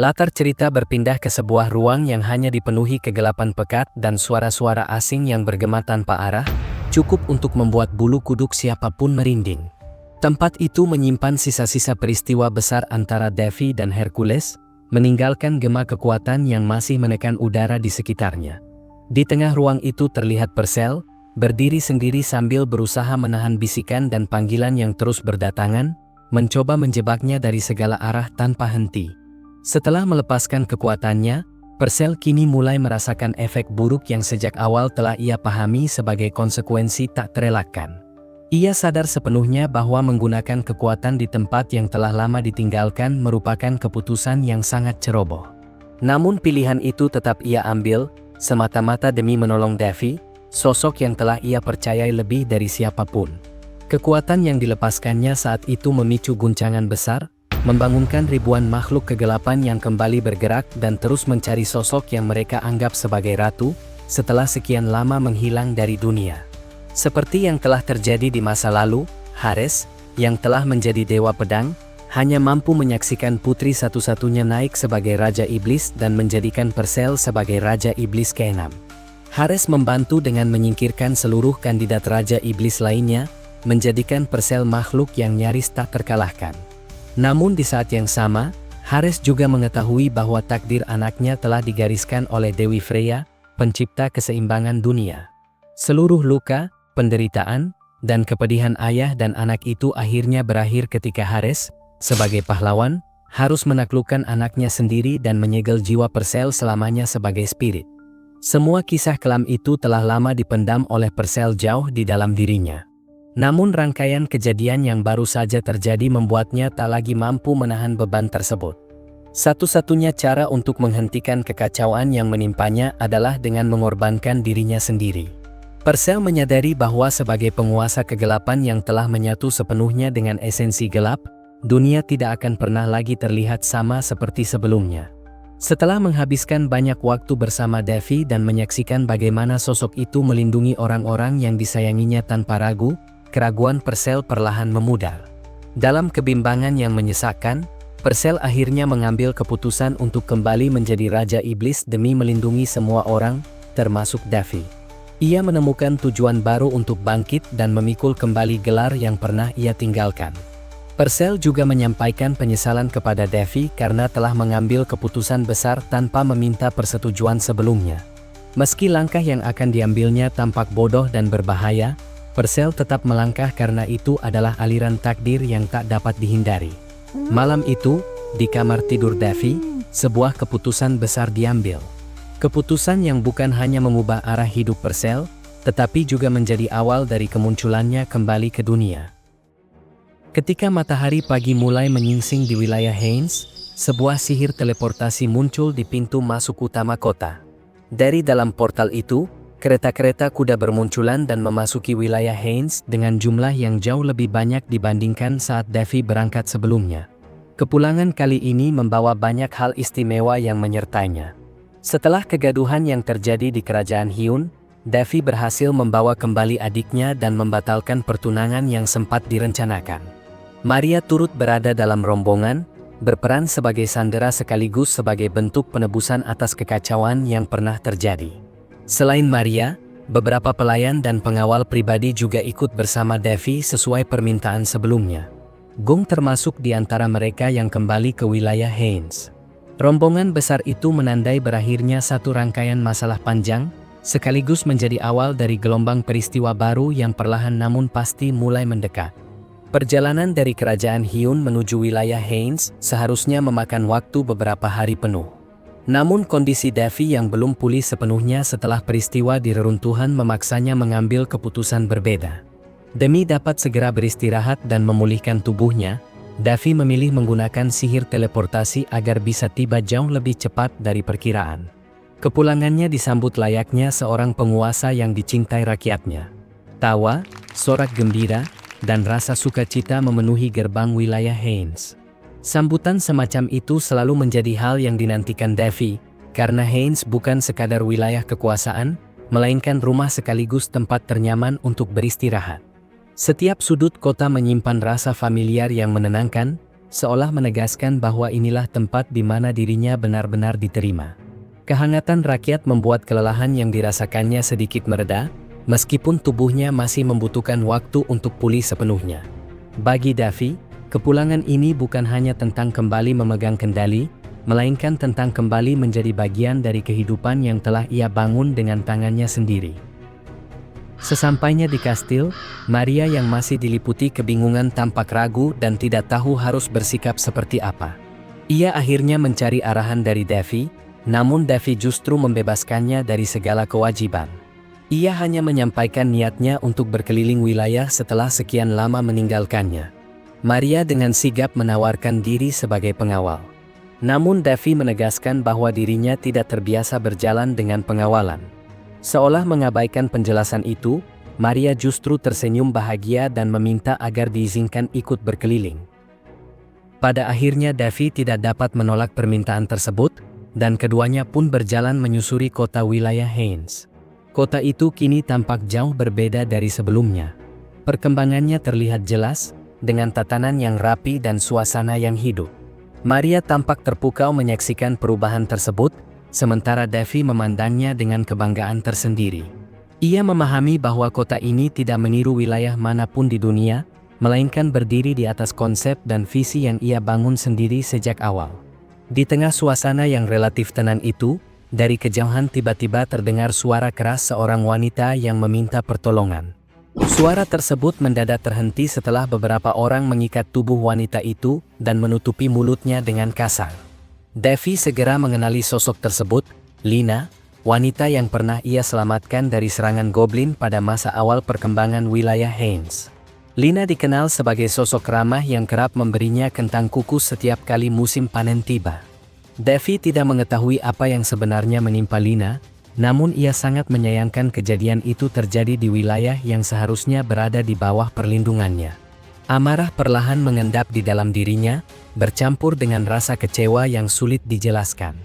Latar cerita berpindah ke sebuah ruang yang hanya dipenuhi kegelapan pekat dan suara-suara asing yang bergema tanpa arah, cukup untuk membuat bulu kuduk siapapun merinding. Tempat itu menyimpan sisa-sisa peristiwa besar antara Devi dan Hercules, meninggalkan gema kekuatan yang masih menekan udara di sekitarnya. Di tengah ruang itu terlihat Perseus, berdiri sendiri sambil berusaha menahan bisikan dan panggilan yang terus berdatangan, mencoba menjebaknya dari segala arah tanpa henti. Setelah melepaskan kekuatannya, Perseus kini mulai merasakan efek buruk yang sejak awal telah ia pahami sebagai konsekuensi tak terelakkan. Ia sadar sepenuhnya bahwa menggunakan kekuatan di tempat yang telah lama ditinggalkan merupakan keputusan yang sangat ceroboh. Namun pilihan itu tetap ia ambil, semata-mata demi menolong Devi, sosok yang telah ia percayai lebih dari siapapun. Kekuatan yang dilepaskannya saat itu memicu guncangan besar, membangunkan ribuan makhluk kegelapan yang kembali bergerak dan terus mencari sosok yang mereka anggap sebagai ratu, setelah sekian lama menghilang dari dunia. Seperti yang telah terjadi di masa lalu, Hades, yang telah menjadi dewa pedang, hanya mampu menyaksikan putri satu-satunya naik sebagai Raja Iblis dan menjadikan Perseus sebagai Raja Iblis ke-6. Hades membantu dengan menyingkirkan seluruh kandidat Raja Iblis lainnya, menjadikan Perseus makhluk yang nyaris tak terkalahkan. Namun di saat yang sama, Hades juga mengetahui bahwa takdir anaknya telah digariskan oleh Dewi Freya, pencipta keseimbangan dunia. Seluruh luka, penderitaan, dan kepedihan ayah dan anak itu akhirnya berakhir ketika Hades, sebagai pahlawan, harus menaklukkan anaknya sendiri dan menyegel jiwa Perseus selamanya sebagai spirit. Semua kisah kelam itu telah lama dipendam oleh Perseus jauh di dalam dirinya. Namun rangkaian kejadian yang baru saja terjadi membuatnya tak lagi mampu menahan beban tersebut. Satu-satunya cara untuk menghentikan kekacauan yang menimpanya adalah dengan mengorbankan dirinya sendiri. Perseus menyadari bahwa sebagai penguasa kegelapan yang telah menyatu sepenuhnya dengan esensi gelap, dunia tidak akan pernah lagi terlihat sama seperti sebelumnya. Setelah menghabiskan banyak waktu bersama Devi dan menyaksikan bagaimana sosok itu melindungi orang-orang yang disayanginya tanpa ragu, keraguan Perseus perlahan memudar. Dalam kebimbangan yang menyesakkan, Perseus akhirnya mengambil keputusan untuk kembali menjadi Raja Iblis demi melindungi semua orang, termasuk Devi. Ia menemukan tujuan baru untuk bangkit dan memikul kembali gelar yang pernah ia tinggalkan. Perseus juga menyampaikan penyesalan kepada Devi karena telah mengambil keputusan besar tanpa meminta persetujuan sebelumnya. Meski langkah yang akan diambilnya tampak bodoh dan berbahaya, Perseus tetap melangkah karena itu adalah aliran takdir yang tak dapat dihindari. Malam itu, di kamar tidur Devi, sebuah keputusan besar diambil. Keputusan yang bukan hanya mengubah arah hidup Perseus, tetapi juga menjadi awal dari kemunculannya kembali ke dunia. Ketika matahari pagi mulai menyingsing di wilayah Hades, sebuah sihir teleportasi muncul di pintu masuk utama kota. Dari dalam portal itu, kereta-kereta kuda bermunculan dan memasuki wilayah Hades dengan jumlah yang jauh lebih banyak dibandingkan saat Devi berangkat sebelumnya. Kepulangan kali ini membawa banyak hal istimewa yang menyertainya. Setelah kegaduhan yang terjadi di kerajaan Hyun, Devi berhasil membawa kembali adiknya dan membatalkan pertunangan yang sempat direncanakan. Maria turut berada dalam rombongan, berperan sebagai sandera sekaligus sebagai bentuk penebusan atas kekacauan yang pernah terjadi. Selain Maria, beberapa pelayan dan pengawal pribadi juga ikut bersama Devi sesuai permintaan sebelumnya. Gung termasuk di antara mereka yang kembali ke wilayah Hades. Rombongan besar itu menandai berakhirnya satu rangkaian masalah panjang, sekaligus menjadi awal dari gelombang peristiwa baru yang perlahan namun pasti mulai mendekat. Perjalanan dari kerajaan Hyun menuju wilayah Hades seharusnya memakan waktu beberapa hari penuh. Namun kondisi Devi yang belum pulih sepenuhnya setelah peristiwa di reruntuhan memaksanya mengambil keputusan berbeda. Demi dapat segera beristirahat dan memulihkan tubuhnya, Devi memilih menggunakan sihir teleportasi agar bisa tiba jauh lebih cepat dari perkiraan. Kepulangannya disambut layaknya seorang penguasa yang dicintai rakyatnya. Tawa, sorak gembira, dan rasa sukacita memenuhi gerbang wilayah Hades. Sambutan semacam itu selalu menjadi hal yang dinantikan Devi, karena Hades bukan sekadar wilayah kekuasaan, melainkan rumah sekaligus tempat ternyaman untuk beristirahat. Setiap sudut kota menyimpan rasa familiar yang menenangkan, seolah menegaskan bahwa inilah tempat di mana dirinya benar-benar diterima. Kehangatan rakyat membuat kelelahan yang dirasakannya sedikit mereda, meskipun tubuhnya masih membutuhkan waktu untuk pulih sepenuhnya. Bagi Davy, kepulangan ini bukan hanya tentang kembali memegang kendali, melainkan tentang kembali menjadi bagian dari kehidupan yang telah ia bangun dengan tangannya sendiri. Sesampainya di kastil, Maria yang masih diliputi kebingungan tampak ragu dan tidak tahu harus bersikap seperti apa. Ia akhirnya mencari arahan dari Davy, namun Davy justru membebaskannya dari segala kewajiban. Ia hanya menyampaikan niatnya untuk berkeliling wilayah setelah sekian lama meninggalkannya. Maria dengan sigap menawarkan diri sebagai pengawal. Namun Davy menegaskan bahwa dirinya tidak terbiasa berjalan dengan pengawalan. Seolah mengabaikan penjelasan itu, Maria justru tersenyum bahagia dan meminta agar diizinkan ikut berkeliling. Pada akhirnya Davy tidak dapat menolak permintaan tersebut, dan keduanya pun berjalan menyusuri kota wilayah Haynes. Kota itu kini tampak jauh berbeda dari sebelumnya. Perkembangannya terlihat jelas, dengan tatanan yang rapi dan suasana yang hidup. Maria tampak terpukau menyaksikan perubahan tersebut, sementara Davy memandangnya dengan kebanggaan tersendiri. Ia memahami bahwa kota ini tidak meniru wilayah manapun di dunia, melainkan berdiri di atas konsep dan visi yang ia bangun sendiri sejak awal. Di tengah suasana yang relatif tenang itu, dari kejauhan tiba-tiba terdengar suara keras seorang wanita yang meminta pertolongan. Suara tersebut mendadak terhenti setelah beberapa orang mengikat tubuh wanita itu dan menutupi mulutnya dengan kasar. Davy segera mengenali sosok tersebut, Lina, wanita yang pernah ia selamatkan dari serangan goblin pada masa awal perkembangan wilayah Haynes. Lina dikenal sebagai sosok ramah yang kerap memberinya kentang kukus setiap kali musim panen tiba. Davy tidak mengetahui apa yang sebenarnya menimpa Lina, namun ia sangat menyayangkan kejadian itu terjadi di wilayah yang seharusnya berada di bawah perlindungannya. Amarah perlahan mengendap di dalam dirinya, bercampur dengan rasa kecewa yang sulit dijelaskan.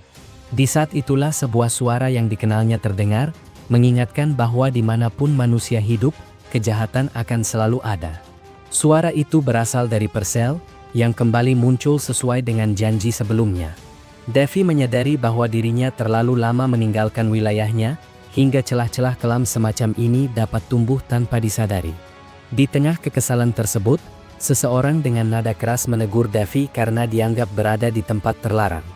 Di saat itulah sebuah suara yang dikenalnya terdengar, mengingatkan bahwa dimanapun manusia hidup, kejahatan akan selalu ada. Suara itu berasal dari Purcell, yang kembali muncul sesuai dengan janji sebelumnya. Davy menyadari bahwa dirinya terlalu lama meninggalkan wilayahnya, hingga celah-celah kelam semacam ini dapat tumbuh tanpa disadari. Di tengah kekesalan tersebut, seseorang dengan nada keras menegur Davy karena dianggap berada di tempat terlarang.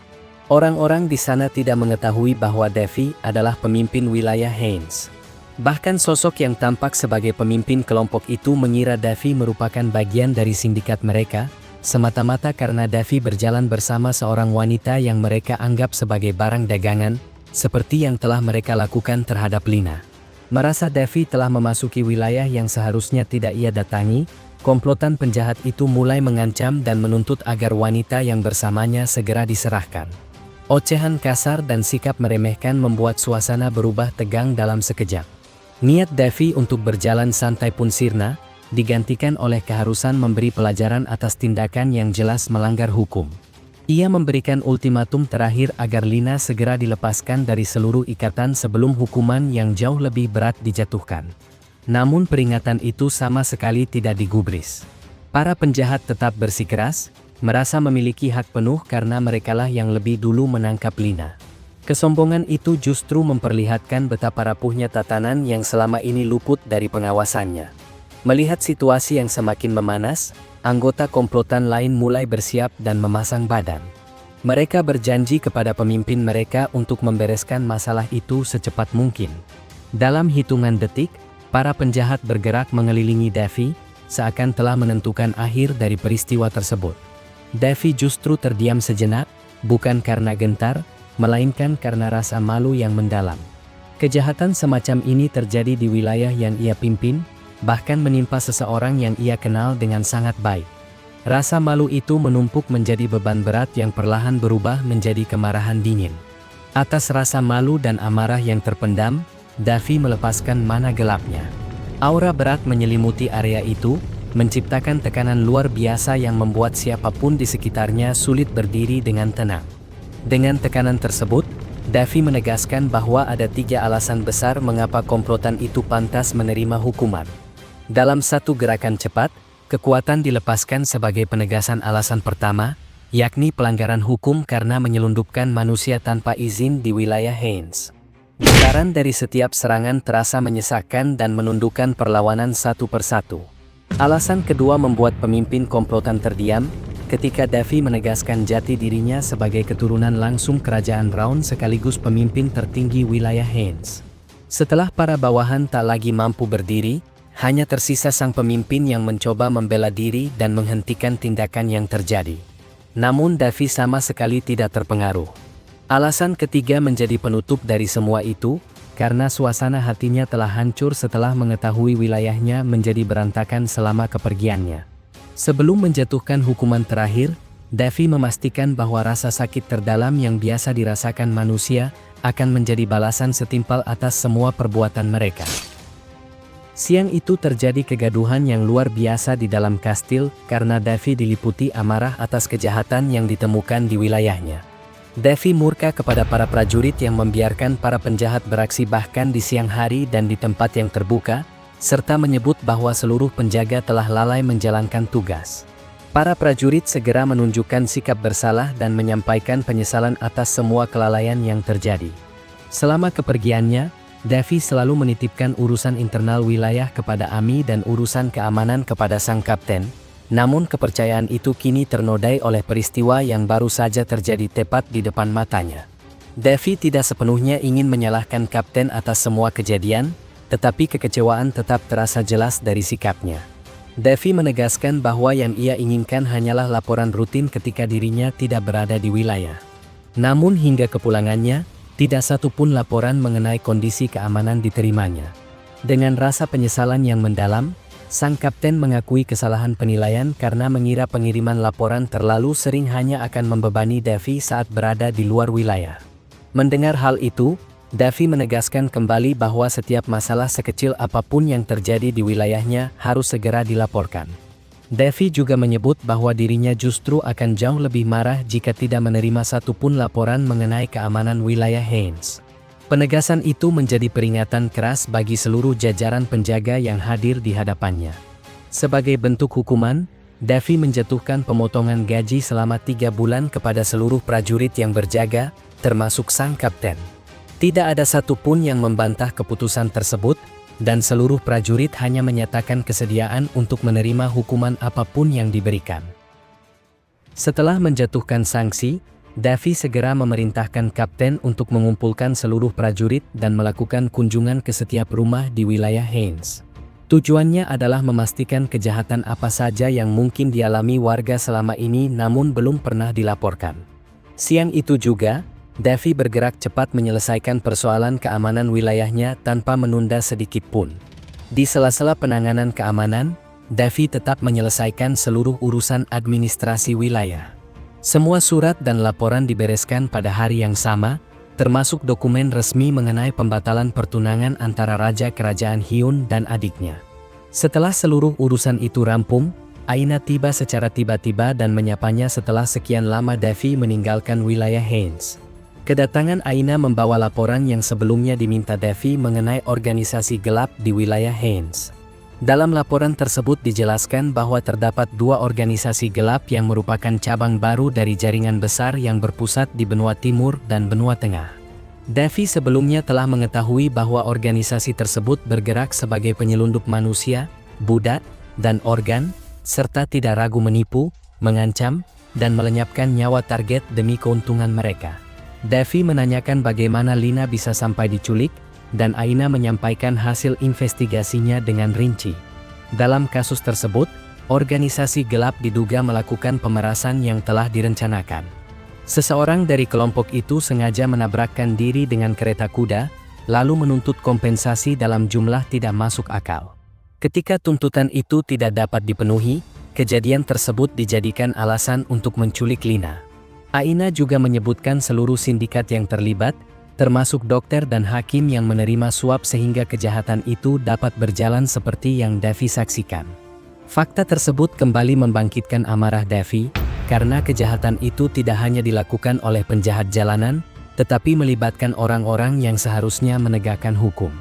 Orang-orang di sana tidak mengetahui bahwa Davy adalah pemimpin wilayah Haynes. Bahkan sosok yang tampak sebagai pemimpin kelompok itu mengira Davy merupakan bagian dari sindikat mereka, semata-mata karena Davy berjalan bersama seorang wanita yang mereka anggap sebagai barang dagangan, seperti yang telah mereka lakukan terhadap Lina. Merasa Davy telah memasuki wilayah yang seharusnya tidak ia datangi, komplotan penjahat itu mulai mengancam dan menuntut agar wanita yang bersamanya segera diserahkan. Ocehan kasar dan sikap meremehkan membuat suasana berubah tegang dalam sekejap. Niat Davy untuk berjalan santai pun sirna, digantikan oleh keharusan memberi pelajaran atas tindakan yang jelas melanggar hukum. Ia memberikan ultimatum terakhir agar Lina segera dilepaskan dari seluruh ikatan sebelum hukuman yang jauh lebih berat dijatuhkan. Namun peringatan itu sama sekali tidak digubris. Para penjahat tetap bersikeras, merasa memiliki hak penuh karena merekalah yang lebih dulu menangkap Lina. Kesombongan itu justru memperlihatkan betapa rapuhnya tatanan yang selama ini luput dari pengawasannya. Melihat situasi yang semakin memanas, anggota komplotan lain mulai bersiap dan memasang badan. Mereka berjanji kepada pemimpin mereka untuk membereskan masalah itu secepat mungkin. Dalam hitungan detik, para penjahat bergerak mengelilingi Davy, seakan telah menentukan akhir dari peristiwa tersebut. Davy justru terdiam sejenak, bukan karena gentar, melainkan karena rasa malu yang mendalam. Kejahatan semacam ini terjadi di wilayah yang ia pimpin, bahkan menimpa seseorang yang ia kenal dengan sangat baik. Rasa malu itu menumpuk menjadi beban berat yang perlahan berubah menjadi kemarahan dingin. Atas rasa malu dan amarah yang terpendam, Davy melepaskan mana gelapnya. Aura berat menyelimuti area itu, menciptakan tekanan luar biasa yang membuat siapapun di sekitarnya sulit berdiri dengan tenang. Dengan tekanan tersebut, Davy menegaskan bahwa ada 3 alasan besar mengapa komplotan itu pantas menerima hukuman. Dalam satu gerakan cepat, Kekuatan dilepaskan sebagai penegasan alasan pertama, yakni pelanggaran hukum karena menyelundupkan manusia tanpa izin di wilayah Haines. Getaran dari setiap serangan terasa menyesakkan dan menundukkan perlawanan satu persatu. Alasan kedua membuat pemimpin komplotan terdiam, ketika Davy menegaskan jati dirinya sebagai keturunan langsung kerajaan Round sekaligus pemimpin tertinggi wilayah Haines. Setelah para bawahan tak lagi mampu berdiri, hanya tersisa sang pemimpin yang mencoba membela diri dan menghentikan tindakan yang terjadi. Namun Davy sama sekali tidak terpengaruh. Alasan ketiga menjadi penutup dari semua itu, karena suasana hatinya telah hancur setelah mengetahui wilayahnya menjadi berantakan selama kepergiannya. Sebelum menjatuhkan hukuman terakhir, Davy memastikan bahwa rasa sakit terdalam yang biasa dirasakan manusia akan menjadi balasan setimpal atas semua perbuatan mereka. Siang itu terjadi kegaduhan yang luar biasa di dalam kastil karena Davy diliputi amarah atas kejahatan yang ditemukan di wilayahnya. Davy murka kepada para prajurit yang membiarkan para penjahat beraksi bahkan di siang hari dan di tempat yang terbuka, serta menyebut bahwa seluruh penjaga telah lalai menjalankan tugas. Para prajurit segera menunjukkan sikap bersalah dan menyampaikan penyesalan atas semua kelalaian yang terjadi. Selama kepergiannya, Davy selalu menitipkan urusan internal wilayah kepada Amy dan urusan keamanan kepada sang kapten. Namun kepercayaan itu kini ternodai oleh peristiwa yang baru saja terjadi tepat di depan matanya. Davy tidak sepenuhnya ingin menyalahkan kapten atas semua kejadian, tetapi kekecewaan tetap terasa jelas dari sikapnya. Davy menegaskan bahwa yang ia inginkan hanyalah laporan rutin ketika dirinya tidak berada di wilayah. Namun hingga kepulangannya, tidak satu pun laporan mengenai kondisi keamanan diterimanya. Dengan rasa penyesalan yang mendalam, sang kapten mengakui kesalahan penilaian karena mengira pengiriman laporan terlalu sering hanya akan membebani Davy saat berada di luar wilayah. Mendengar hal itu, Davy menegaskan kembali bahwa setiap masalah sekecil apapun yang terjadi di wilayahnya harus segera dilaporkan. Davy juga menyebut bahwa dirinya justru akan jauh lebih marah jika tidak menerima satupun laporan mengenai keamanan wilayah Haines. Penegasan itu menjadi peringatan keras bagi seluruh jajaran penjaga yang hadir di hadapannya. Sebagai bentuk hukuman, Davy menjatuhkan pemotongan gaji selama 3 bulan kepada seluruh prajurit yang berjaga, termasuk sang kapten. Tidak ada satupun yang membantah keputusan tersebut, dan seluruh prajurit hanya menyatakan kesediaan untuk menerima hukuman apapun yang diberikan. Setelah menjatuhkan sanksi, Davy segera memerintahkan kapten untuk mengumpulkan seluruh prajurit dan melakukan kunjungan ke setiap rumah di wilayah Haines. Tujuannya adalah memastikan kejahatan apa saja yang mungkin dialami warga selama ini namun belum pernah dilaporkan. Siang itu juga, Davy bergerak cepat menyelesaikan persoalan keamanan wilayahnya tanpa menunda sedikit pun. Di sela-sela penanganan keamanan, Davy tetap menyelesaikan seluruh urusan administrasi wilayah. Semua surat dan laporan dibereskan pada hari yang sama, termasuk dokumen resmi mengenai pembatalan pertunangan antara Raja Kerajaan Hyun dan adiknya. Setelah seluruh urusan itu rampung, Aina tiba secara tiba-tiba dan menyapanya setelah sekian lama Davy meninggalkan wilayah Haines. Kedatangan Aina membawa laporan yang sebelumnya diminta Davy mengenai organisasi gelap di wilayah Haines. Dalam laporan tersebut dijelaskan bahwa terdapat 2 organisasi gelap yang merupakan cabang baru dari jaringan besar yang berpusat di benua timur dan benua tengah. Davy sebelumnya telah mengetahui bahwa organisasi tersebut bergerak sebagai penyelundup manusia, budak, dan organ, serta tidak ragu menipu, mengancam, dan melenyapkan nyawa target demi keuntungan mereka. Davy menanyakan bagaimana Lina bisa sampai diculik, dan Aina menyampaikan hasil investigasinya dengan rinci. Dalam kasus tersebut, organisasi gelap diduga melakukan pemerasan yang telah direncanakan. Seseorang dari kelompok itu sengaja menabrakkan diri dengan kereta kuda, lalu menuntut kompensasi dalam jumlah tidak masuk akal. Ketika tuntutan itu tidak dapat dipenuhi, kejadian tersebut dijadikan alasan untuk menculik Lina. Aina juga menyebutkan seluruh sindikat yang terlibat, termasuk dokter dan hakim yang menerima suap sehingga kejahatan itu dapat berjalan seperti yang Davy saksikan. Fakta tersebut kembali membangkitkan amarah Davy, karena kejahatan itu tidak hanya dilakukan oleh penjahat jalanan, tetapi melibatkan orang-orang yang seharusnya menegakkan hukum.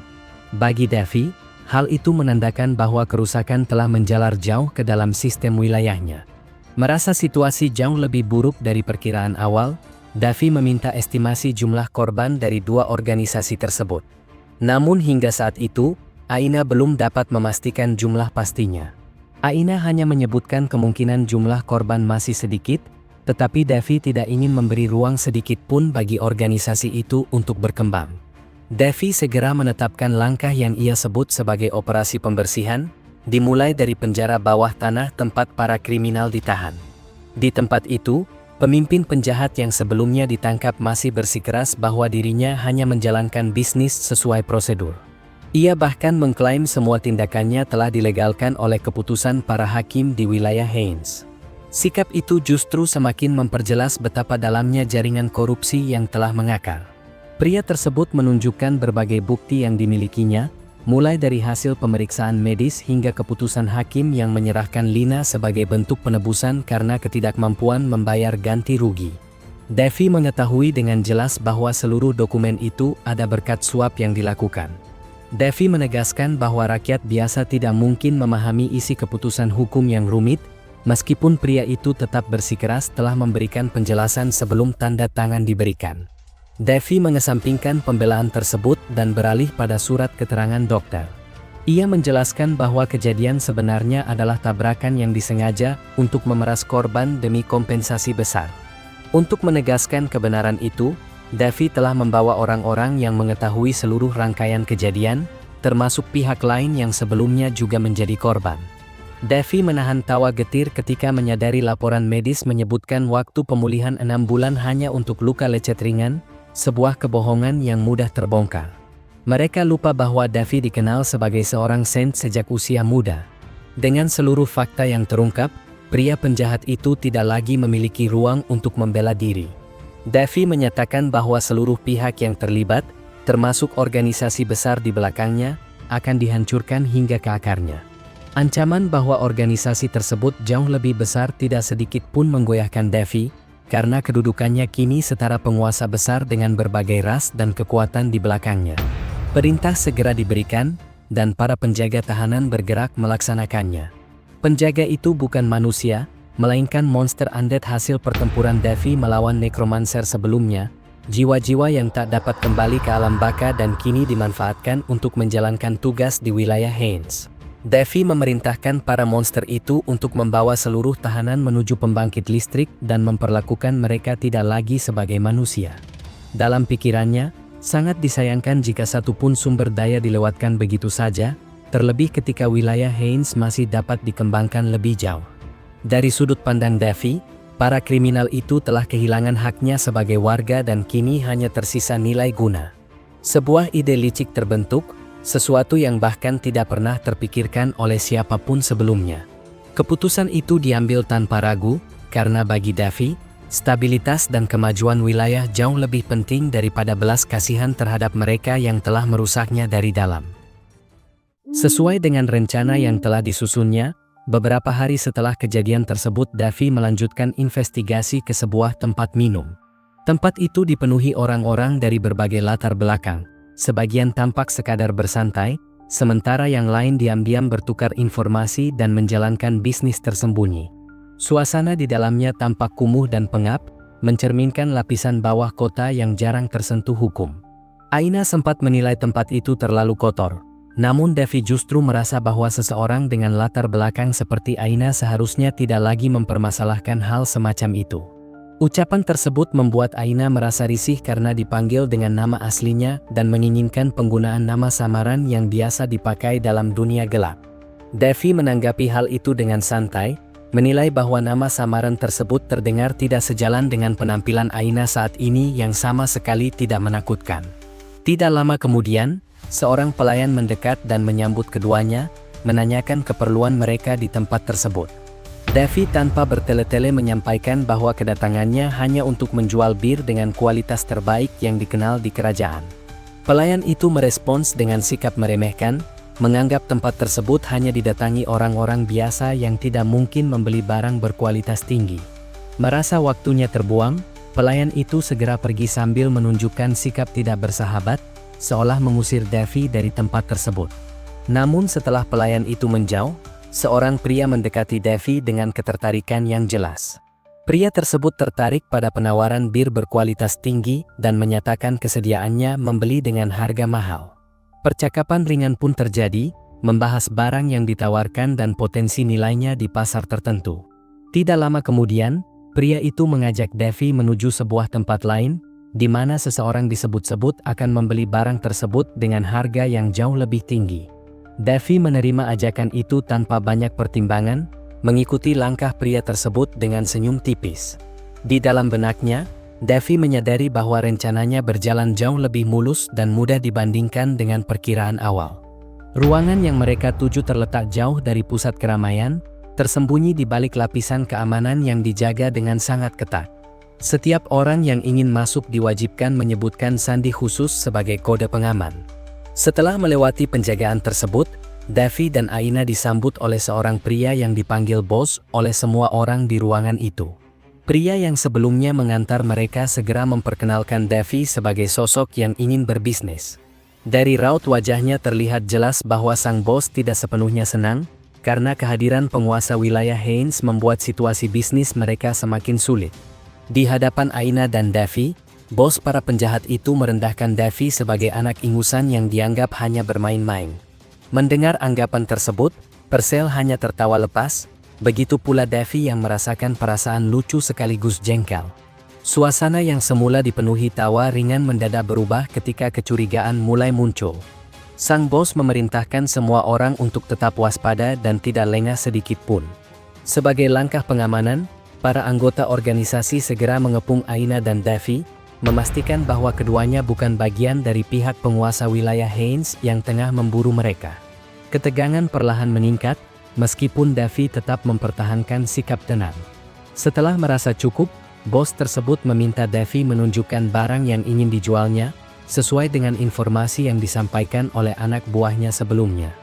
Bagi Davy, Hal itu menandakan bahwa kerusakan telah menjalar jauh ke dalam sistem wilayahnya. Merasa situasi jauh lebih buruk dari perkiraan awal, Davi meminta estimasi jumlah korban dari dua organisasi tersebut. Namun hingga saat itu, Aina belum dapat memastikan jumlah pastinya. Aina hanya menyebutkan kemungkinan jumlah korban masih sedikit, tetapi Davi tidak ingin memberi ruang sedikit pun bagi organisasi itu untuk berkembang. Davi segera menetapkan langkah yang ia sebut sebagai operasi pembersihan, dimulai dari penjara bawah tanah tempat para kriminal ditahan. Di tempat itu, pemimpin penjahat yang sebelumnya ditangkap masih bersikeras bahwa dirinya hanya menjalankan bisnis sesuai prosedur. Ia bahkan mengklaim semua tindakannya telah dilegalkan oleh keputusan para hakim di wilayah Haines. Sikap itu justru semakin memperjelas betapa dalamnya jaringan korupsi yang telah mengakar. Pria tersebut menunjukkan berbagai bukti yang dimilikinya, mulai dari hasil pemeriksaan medis hingga keputusan hakim yang menyerahkan Lina sebagai bentuk penebusan karena ketidakmampuan membayar ganti rugi. Davi mengetahui dengan jelas bahwa seluruh dokumen itu ada berkat suap yang dilakukan. Davi menegaskan bahwa rakyat biasa tidak mungkin memahami isi keputusan hukum yang rumit, meskipun pria itu tetap bersikeras telah memberikan penjelasan sebelum tanda tangan diberikan. Davi mengesampingkan pembelaan tersebut dan beralih pada surat keterangan dokter. Ia menjelaskan bahwa kejadian sebenarnya adalah tabrakan yang disengaja untuk memeras korban demi kompensasi besar. Untuk menegaskan kebenaran itu, Davi telah membawa orang-orang yang mengetahui seluruh rangkaian kejadian, termasuk pihak lain yang sebelumnya juga menjadi korban. Davi menahan tawa getir ketika menyadari laporan medis menyebutkan waktu pemulihan 6 bulan hanya untuk luka lecet ringan, sebuah kebohongan yang mudah terbongkar. Mereka lupa bahwa Davi dikenal sebagai seorang saint sejak usia muda. Dengan seluruh fakta yang terungkap, pria penjahat itu tidak lagi memiliki ruang untuk membela diri. Davi menyatakan bahwa seluruh pihak yang terlibat, termasuk organisasi besar di belakangnya, akan dihancurkan hingga ke akarnya. Ancaman bahwa organisasi tersebut jauh lebih besar tidak sedikit pun menggoyahkan Davi, karena kedudukannya kini setara penguasa besar dengan berbagai ras dan kekuatan di belakangnya. Perintah segera diberikan, dan para penjaga tahanan bergerak melaksanakannya. Penjaga itu bukan manusia, melainkan monster undead hasil pertempuran Davi melawan necromancer sebelumnya, jiwa-jiwa yang tak dapat kembali ke alam baka dan kini dimanfaatkan untuk menjalankan tugas di wilayah Haines. Davi memerintahkan para monster itu untuk membawa seluruh tahanan menuju pembangkit listrik dan memperlakukan mereka tidak lagi sebagai manusia. Dalam pikirannya, sangat disayangkan jika satupun sumber daya dilewatkan begitu saja, terlebih ketika wilayah Haines masih dapat dikembangkan lebih jauh. Dari sudut pandang Davi, para kriminal itu telah kehilangan haknya sebagai warga dan kini hanya tersisa nilai guna. Sebuah ide licik terbentuk, sesuatu yang bahkan tidak pernah terpikirkan oleh siapapun sebelumnya. Keputusan itu diambil tanpa ragu, karena bagi Davi, stabilitas dan kemajuan wilayah jauh lebih penting daripada belas kasihan terhadap mereka yang telah merusaknya dari dalam. Sesuai dengan rencana yang telah disusunnya, beberapa hari setelah kejadian tersebut Davi melanjutkan investigasi ke sebuah tempat minum. Tempat itu dipenuhi orang-orang dari berbagai latar belakang. Sebagian tampak sekadar bersantai, sementara yang lain diam-diam bertukar informasi dan menjalankan bisnis tersembunyi. Suasana di dalamnya tampak kumuh dan pengap, mencerminkan lapisan bawah kota yang jarang tersentuh hukum. Aina sempat menilai tempat itu terlalu kotor, namun Davi justru merasa bahwa seseorang dengan latar belakang seperti Aina seharusnya tidak lagi mempermasalahkan hal semacam itu. Ucapan tersebut membuat Aina merasa risih karena dipanggil dengan nama aslinya dan menginginkan penggunaan nama samaran yang biasa dipakai dalam dunia gelap. Davi menanggapi hal itu dengan santai, menilai bahwa nama samaran tersebut terdengar tidak sejalan dengan penampilan Aina saat ini yang sama sekali tidak menakutkan. Tidak lama kemudian, seorang pelayan mendekat dan menyambut keduanya, menanyakan keperluan mereka di tempat tersebut. Davi tanpa bertele-tele menyampaikan bahwa kedatangannya hanya untuk menjual bir dengan kualitas terbaik yang dikenal di kerajaan. Pelayan itu merespons dengan sikap meremehkan, menganggap tempat tersebut hanya didatangi orang-orang biasa yang tidak mungkin membeli barang berkualitas tinggi. Merasa waktunya terbuang, pelayan itu segera pergi sambil menunjukkan sikap tidak bersahabat, seolah mengusir Davi dari tempat tersebut. Namun setelah pelayan itu menjauh, seorang pria mendekati Devi dengan ketertarikan yang jelas. Pria tersebut tertarik pada penawaran bir berkualitas tinggi dan menyatakan kesediaannya membeli dengan harga mahal. Percakapan ringan pun terjadi, membahas barang yang ditawarkan dan potensi nilainya di pasar tertentu. Tidak lama kemudian, pria itu mengajak Devi menuju sebuah tempat lain, di mana seseorang disebut-sebut akan membeli barang tersebut dengan harga yang jauh lebih tinggi. Devi menerima ajakan itu tanpa banyak pertimbangan, mengikuti langkah pria tersebut dengan senyum tipis. Di dalam benaknya, Devi menyadari bahwa rencananya berjalan jauh lebih mulus dan mudah dibandingkan dengan perkiraan awal. Ruangan yang mereka tuju terletak jauh dari pusat keramaian, tersembunyi di balik lapisan keamanan yang dijaga dengan sangat ketat. Setiap orang yang ingin masuk diwajibkan menyebutkan sandi khusus sebagai kode pengaman. Setelah melewati penjagaan tersebut, Devi dan Aina disambut oleh seorang pria yang dipanggil bos oleh semua orang di ruangan itu. Pria yang sebelumnya mengantar mereka segera memperkenalkan Devi sebagai sosok yang ingin berbisnis. Dari raut wajahnya terlihat jelas bahwa sang bos tidak sepenuhnya senang, karena kehadiran penguasa wilayah Haynes membuat situasi bisnis mereka semakin sulit. Di hadapan Aina dan Devi, bos para penjahat itu merendahkan Devi sebagai anak ingusan yang dianggap hanya bermain-main. Mendengar anggapan tersebut, Purcell hanya tertawa lepas, begitu pula Devi yang merasakan perasaan lucu sekaligus jengkel. Suasana yang semula dipenuhi tawa ringan mendadak berubah ketika kecurigaan mulai muncul. Sang bos memerintahkan semua orang untuk tetap waspada dan tidak lengah sedikit pun. Sebagai langkah pengamanan, para anggota organisasi segera mengepung Aina dan Devi, memastikan bahwa keduanya bukan bagian dari pihak penguasa wilayah Haynes yang tengah memburu mereka. Ketegangan perlahan meningkat, meskipun Devi tetap mempertahankan sikap tenang. Setelah merasa cukup, bos tersebut meminta Devi menunjukkan barang yang ingin dijualnya, sesuai dengan informasi yang disampaikan oleh anak buahnya sebelumnya.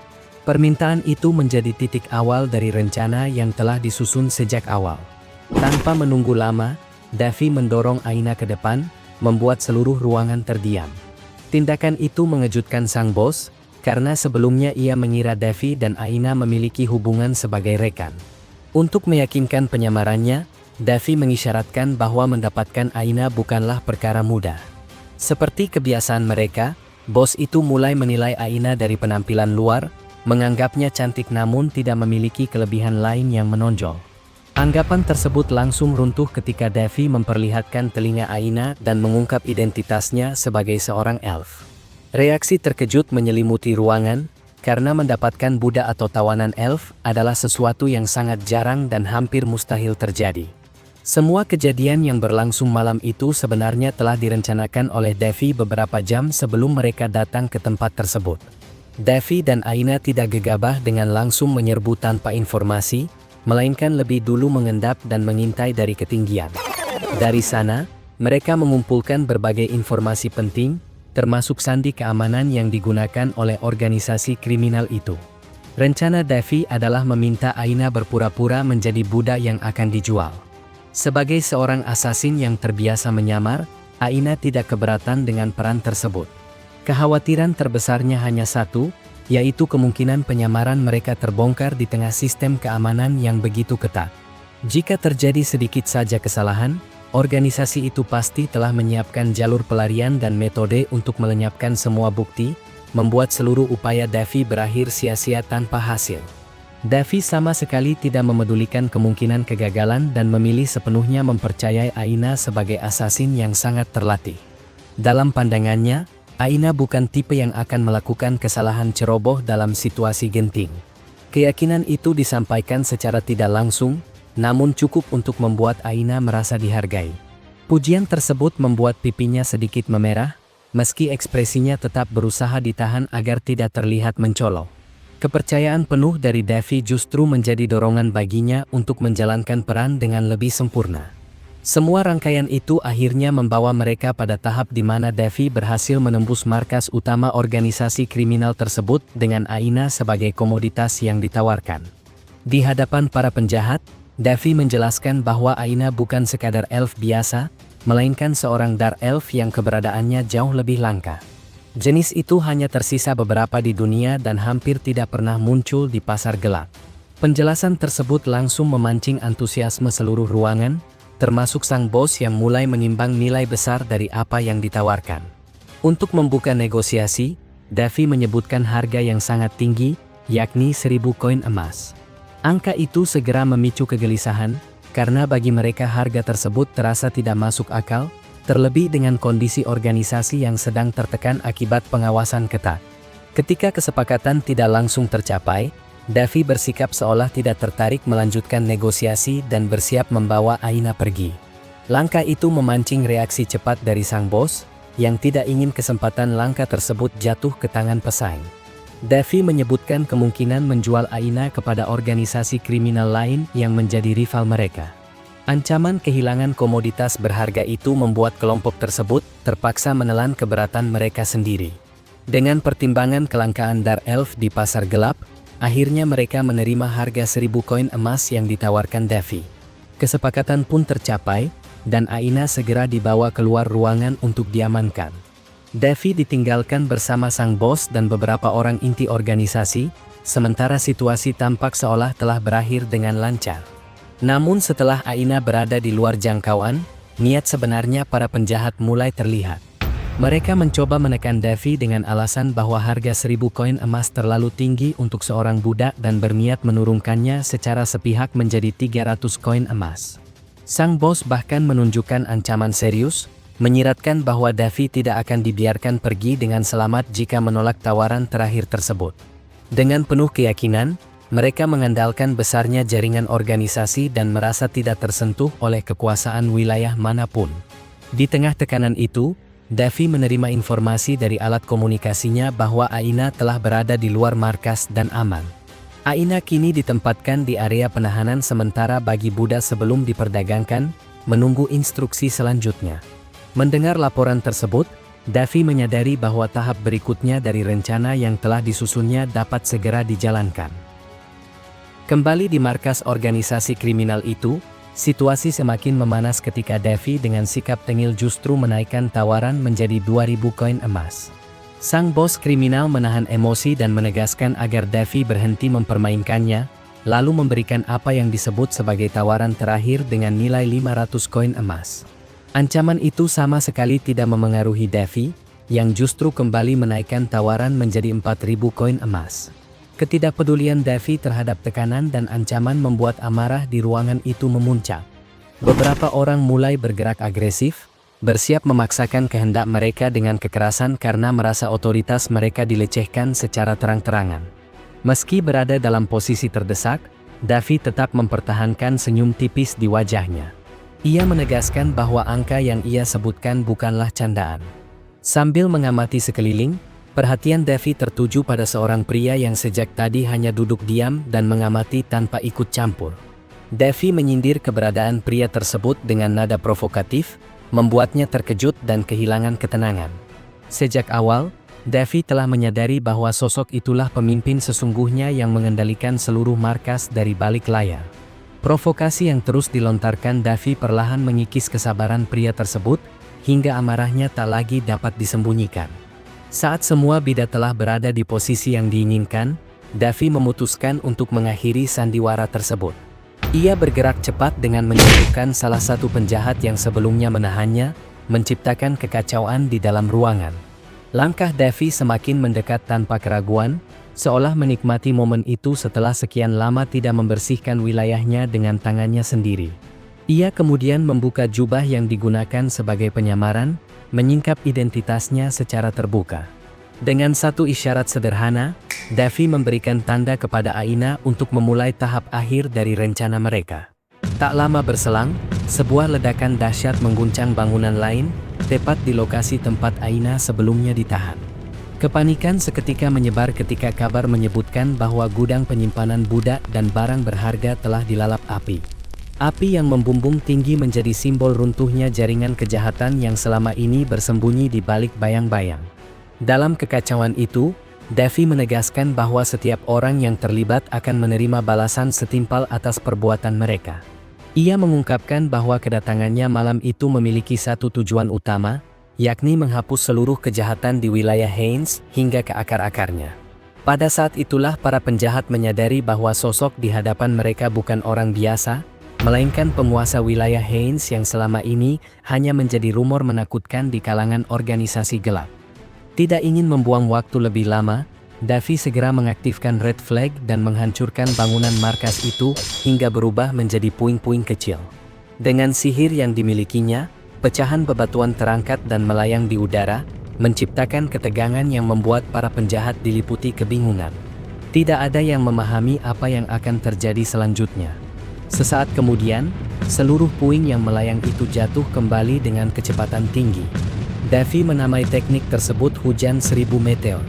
Permintaan itu menjadi titik awal dari rencana yang telah disusun sejak awal. Tanpa menunggu lama, Devi mendorong Aina ke depan, membuat seluruh ruangan terdiam. Tindakan itu mengejutkan sang bos, karena sebelumnya ia mengira Devi dan Aina memiliki hubungan sebagai rekan. Untuk meyakinkan penyamarannya, Devi mengisyaratkan bahwa mendapatkan Aina bukanlah perkara mudah. Seperti kebiasaan mereka, bos itu mulai menilai Aina dari penampilan luar, menganggapnya cantik namun tidak memiliki kelebihan lain yang menonjol. Anggapan tersebut langsung runtuh ketika Devi memperlihatkan telinga Aina dan mengungkap identitasnya sebagai seorang elf. Reaksi terkejut menyelimuti ruangan, karena mendapatkan budak atau tawanan elf adalah sesuatu yang sangat jarang dan hampir mustahil terjadi. Semua kejadian yang berlangsung malam itu sebenarnya telah direncanakan oleh Devi beberapa jam sebelum mereka datang ke tempat tersebut. Devi dan Aina tidak gegabah dengan langsung menyerbu tanpa informasi, melainkan lebih dulu mengendap dan mengintai dari ketinggian. Dari sana, mereka mengumpulkan berbagai informasi penting, termasuk sandi keamanan yang digunakan oleh organisasi kriminal itu. Rencana Devi adalah meminta Aina berpura-pura menjadi budak yang akan dijual. Sebagai seorang asasin yang terbiasa menyamar, Aina tidak keberatan dengan peran tersebut. Kekhawatiran terbesarnya hanya satu, yaitu kemungkinan penyamaran mereka terbongkar di tengah sistem keamanan yang begitu ketat. Jika terjadi sedikit saja kesalahan, organisasi itu pasti telah menyiapkan jalur pelarian dan metode untuk melenyapkan semua bukti, membuat seluruh upaya Devi berakhir sia-sia tanpa hasil. Devi sama sekali tidak memedulikan kemungkinan kegagalan dan memilih sepenuhnya mempercayai Aina sebagai asasin yang sangat terlatih. Dalam pandangannya, Aina bukan tipe yang akan melakukan kesalahan ceroboh dalam situasi genting. Keyakinan itu disampaikan secara tidak langsung, namun cukup untuk membuat Aina merasa dihargai. Pujian tersebut membuat pipinya sedikit memerah, meski ekspresinya tetap berusaha ditahan agar tidak terlihat mencolok. Kepercayaan penuh dari Devi justru menjadi dorongan baginya untuk menjalankan peran dengan lebih sempurna. Semua rangkaian itu akhirnya membawa mereka pada tahap di mana Devi berhasil menembus markas utama organisasi kriminal tersebut dengan Aina sebagai komoditas yang ditawarkan. Di hadapan para penjahat, Devi menjelaskan bahwa Aina bukan sekadar elf biasa, melainkan seorang dark elf yang keberadaannya jauh lebih langka. Jenis itu hanya tersisa beberapa di dunia dan hampir tidak pernah muncul di pasar gelap. Penjelasan tersebut langsung memancing antusiasme seluruh ruangan, termasuk sang bos yang mulai menimbang nilai besar dari apa yang ditawarkan. Untuk membuka negosiasi, Davy menyebutkan harga yang sangat tinggi, yakni 1000 koin emas. Angka itu segera memicu kegelisahan, karena bagi mereka harga tersebut terasa tidak masuk akal, terlebih dengan kondisi organisasi yang sedang tertekan akibat pengawasan ketat. Ketika kesepakatan tidak langsung tercapai, Davy bersikap seolah tidak tertarik melanjutkan negosiasi dan bersiap membawa Aina pergi. Langkah itu memancing reaksi cepat dari sang bos, yang tidak ingin kesempatan langka tersebut jatuh ke tangan pesaing. Davy menyebutkan kemungkinan menjual Aina kepada organisasi kriminal lain yang menjadi rival mereka. Ancaman kehilangan komoditas berharga itu membuat kelompok tersebut terpaksa menelan keberatan mereka sendiri. Dengan pertimbangan kelangkaan Dark Elf di pasar gelap, akhirnya mereka menerima harga 1000 koin emas yang ditawarkan Davy. Kesepakatan pun tercapai, dan Aina segera dibawa keluar ruangan untuk diamankan. Davy ditinggalkan bersama sang bos dan beberapa orang inti organisasi, sementara situasi tampak seolah telah berakhir dengan lancar. Namun setelah Aina berada di luar jangkauan, niat sebenarnya para penjahat mulai terlihat. Mereka mencoba menekan Davy dengan alasan bahwa harga 1000 koin emas terlalu tinggi untuk seorang budak dan berniat menurunkannya secara sepihak menjadi 300 koin emas. Sang bos bahkan menunjukkan ancaman serius, menyiratkan bahwa Davy tidak akan dibiarkan pergi dengan selamat jika menolak tawaran terakhir tersebut. Dengan penuh keyakinan, mereka mengandalkan besarnya jaringan organisasi dan merasa tidak tersentuh oleh kekuasaan wilayah manapun. Di tengah tekanan itu, Davy menerima informasi dari alat komunikasinya bahwa Aina telah berada di luar markas dan aman. Aina kini ditempatkan di area penahanan sementara bagi budak sebelum diperdagangkan, menunggu instruksi selanjutnya. Mendengar laporan tersebut, Davy menyadari bahwa tahap berikutnya dari rencana yang telah disusunnya dapat segera dijalankan. Kembali di markas organisasi kriminal itu, situasi semakin memanas ketika Davy dengan sikap tengil justru menaikkan tawaran menjadi 2000 koin emas. Sang bos kriminal menahan emosi dan menegaskan agar Davy berhenti mempermainkannya, lalu memberikan apa yang disebut sebagai tawaran terakhir dengan nilai 500 koin emas. Ancaman itu sama sekali tidak memengaruhi Davy, yang justru kembali menaikkan tawaran menjadi 4000 koin emas. Ketidakpedulian Davy terhadap tekanan dan ancaman membuat amarah di ruangan itu memuncak. Beberapa orang mulai bergerak agresif, bersiap memaksakan kehendak mereka dengan kekerasan karena merasa otoritas mereka dilecehkan secara terang-terangan. Meski berada dalam posisi terdesak, Davy tetap mempertahankan senyum tipis di wajahnya. Ia menegaskan bahwa angka yang ia sebutkan bukanlah candaan. Sambil mengamati sekeliling, perhatian Davy tertuju pada seorang pria yang sejak tadi hanya duduk diam dan mengamati tanpa ikut campur. Davy menyindir keberadaan pria tersebut dengan nada provokatif, membuatnya terkejut dan kehilangan ketenangan. Sejak awal, Davy telah menyadari bahwa sosok itulah pemimpin sesungguhnya yang mengendalikan seluruh markas dari balik layar. Provokasi yang terus dilontarkan Davy perlahan mengikis kesabaran pria tersebut, hingga amarahnya tak lagi dapat disembunyikan. Saat semua bidat telah berada di posisi yang diinginkan, Davy memutuskan untuk mengakhiri sandiwara tersebut. Ia bergerak cepat dengan menjatuhkan salah satu penjahat yang sebelumnya menahannya, menciptakan kekacauan di dalam ruangan. Langkah Davy semakin mendekat tanpa keraguan, seolah menikmati momen itu setelah sekian lama tidak membersihkan wilayahnya dengan tangannya sendiri. Ia kemudian membuka jubah yang digunakan sebagai penyamaran, menyingkap identitasnya secara terbuka. Dengan satu isyarat sederhana, Davy memberikan tanda kepada Aina untuk memulai tahap akhir dari rencana mereka. Tak lama berselang, sebuah ledakan dahsyat mengguncang bangunan lain, tepat di lokasi tempat Aina sebelumnya ditahan. Kepanikan seketika menyebar ketika kabar menyebutkan bahwa gudang penyimpanan budak dan barang berharga telah dilalap api. Api yang membumbung tinggi menjadi simbol runtuhnya jaringan kejahatan yang selama ini bersembunyi di balik bayang-bayang. Dalam kekacauan itu, Davy menegaskan bahwa setiap orang yang terlibat akan menerima balasan setimpal atas perbuatan mereka. Ia mengungkapkan bahwa kedatangannya malam itu memiliki satu tujuan utama, yakni menghapus seluruh kejahatan di wilayah Haynes hingga ke akar-akarnya. Pada saat itulah para penjahat menyadari bahwa sosok di hadapan mereka bukan orang biasa, melainkan penguasa wilayah Haynes yang selama ini hanya menjadi rumor menakutkan di kalangan organisasi gelap. Tidak ingin membuang waktu lebih lama, Davy segera mengaktifkan red flag dan menghancurkan bangunan markas itu hingga berubah menjadi puing-puing kecil. Dengan sihir yang dimilikinya, pecahan bebatuan terangkat dan melayang di udara, menciptakan ketegangan yang membuat para penjahat diliputi kebingungan. Tidak ada yang memahami apa yang akan terjadi selanjutnya. Sesaat kemudian, seluruh puing yang melayang itu jatuh kembali dengan kecepatan tinggi. Davy menamai teknik tersebut hujan 1000 meteor.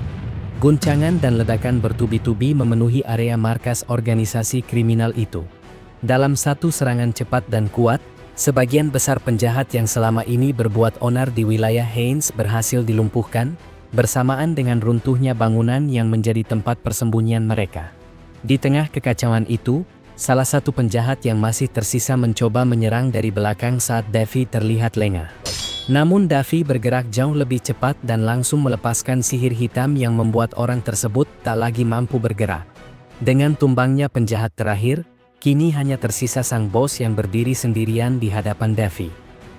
Guncangan dan ledakan bertubi-tubi memenuhi area markas organisasi kriminal itu. Dalam satu serangan cepat dan kuat, sebagian besar penjahat yang selama ini berbuat onar di wilayah Haynes berhasil dilumpuhkan, bersamaan dengan runtuhnya bangunan yang menjadi tempat persembunyian mereka. Di tengah kekacauan itu, salah satu penjahat yang masih tersisa mencoba menyerang dari belakang saat Davy terlihat lengah. Namun Davy bergerak jauh lebih cepat dan langsung melepaskan sihir hitam yang membuat orang tersebut tak lagi mampu bergerak. Dengan tumbangnya penjahat terakhir, kini hanya tersisa sang bos yang berdiri sendirian di hadapan Davy.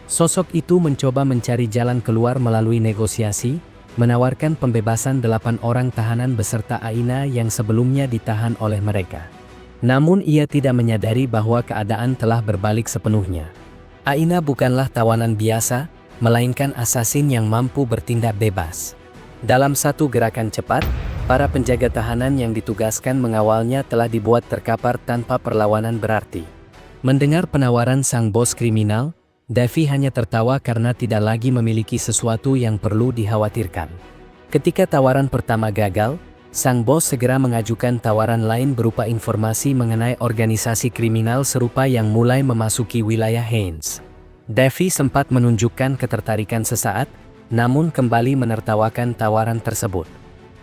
Sosok itu mencoba mencari jalan keluar melalui negosiasi, menawarkan pembebasan 8 orang tahanan beserta Aina yang sebelumnya ditahan oleh mereka. Namun ia tidak menyadari bahwa keadaan telah berbalik sepenuhnya. Aina bukanlah tawanan biasa, melainkan asasin yang mampu bertindak bebas. Dalam satu gerakan cepat, para penjaga tahanan yang ditugaskan mengawalnya telah dibuat terkapar tanpa perlawanan berarti. Mendengar penawaran sang bos kriminal, Davy hanya tertawa karena tidak lagi memiliki sesuatu yang perlu dikhawatirkan. Ketika tawaran pertama gagal, sang bos segera mengajukan tawaran lain berupa informasi mengenai organisasi kriminal serupa yang mulai memasuki wilayah Haynes. Davy sempat menunjukkan ketertarikan sesaat, namun kembali menertawakan tawaran tersebut.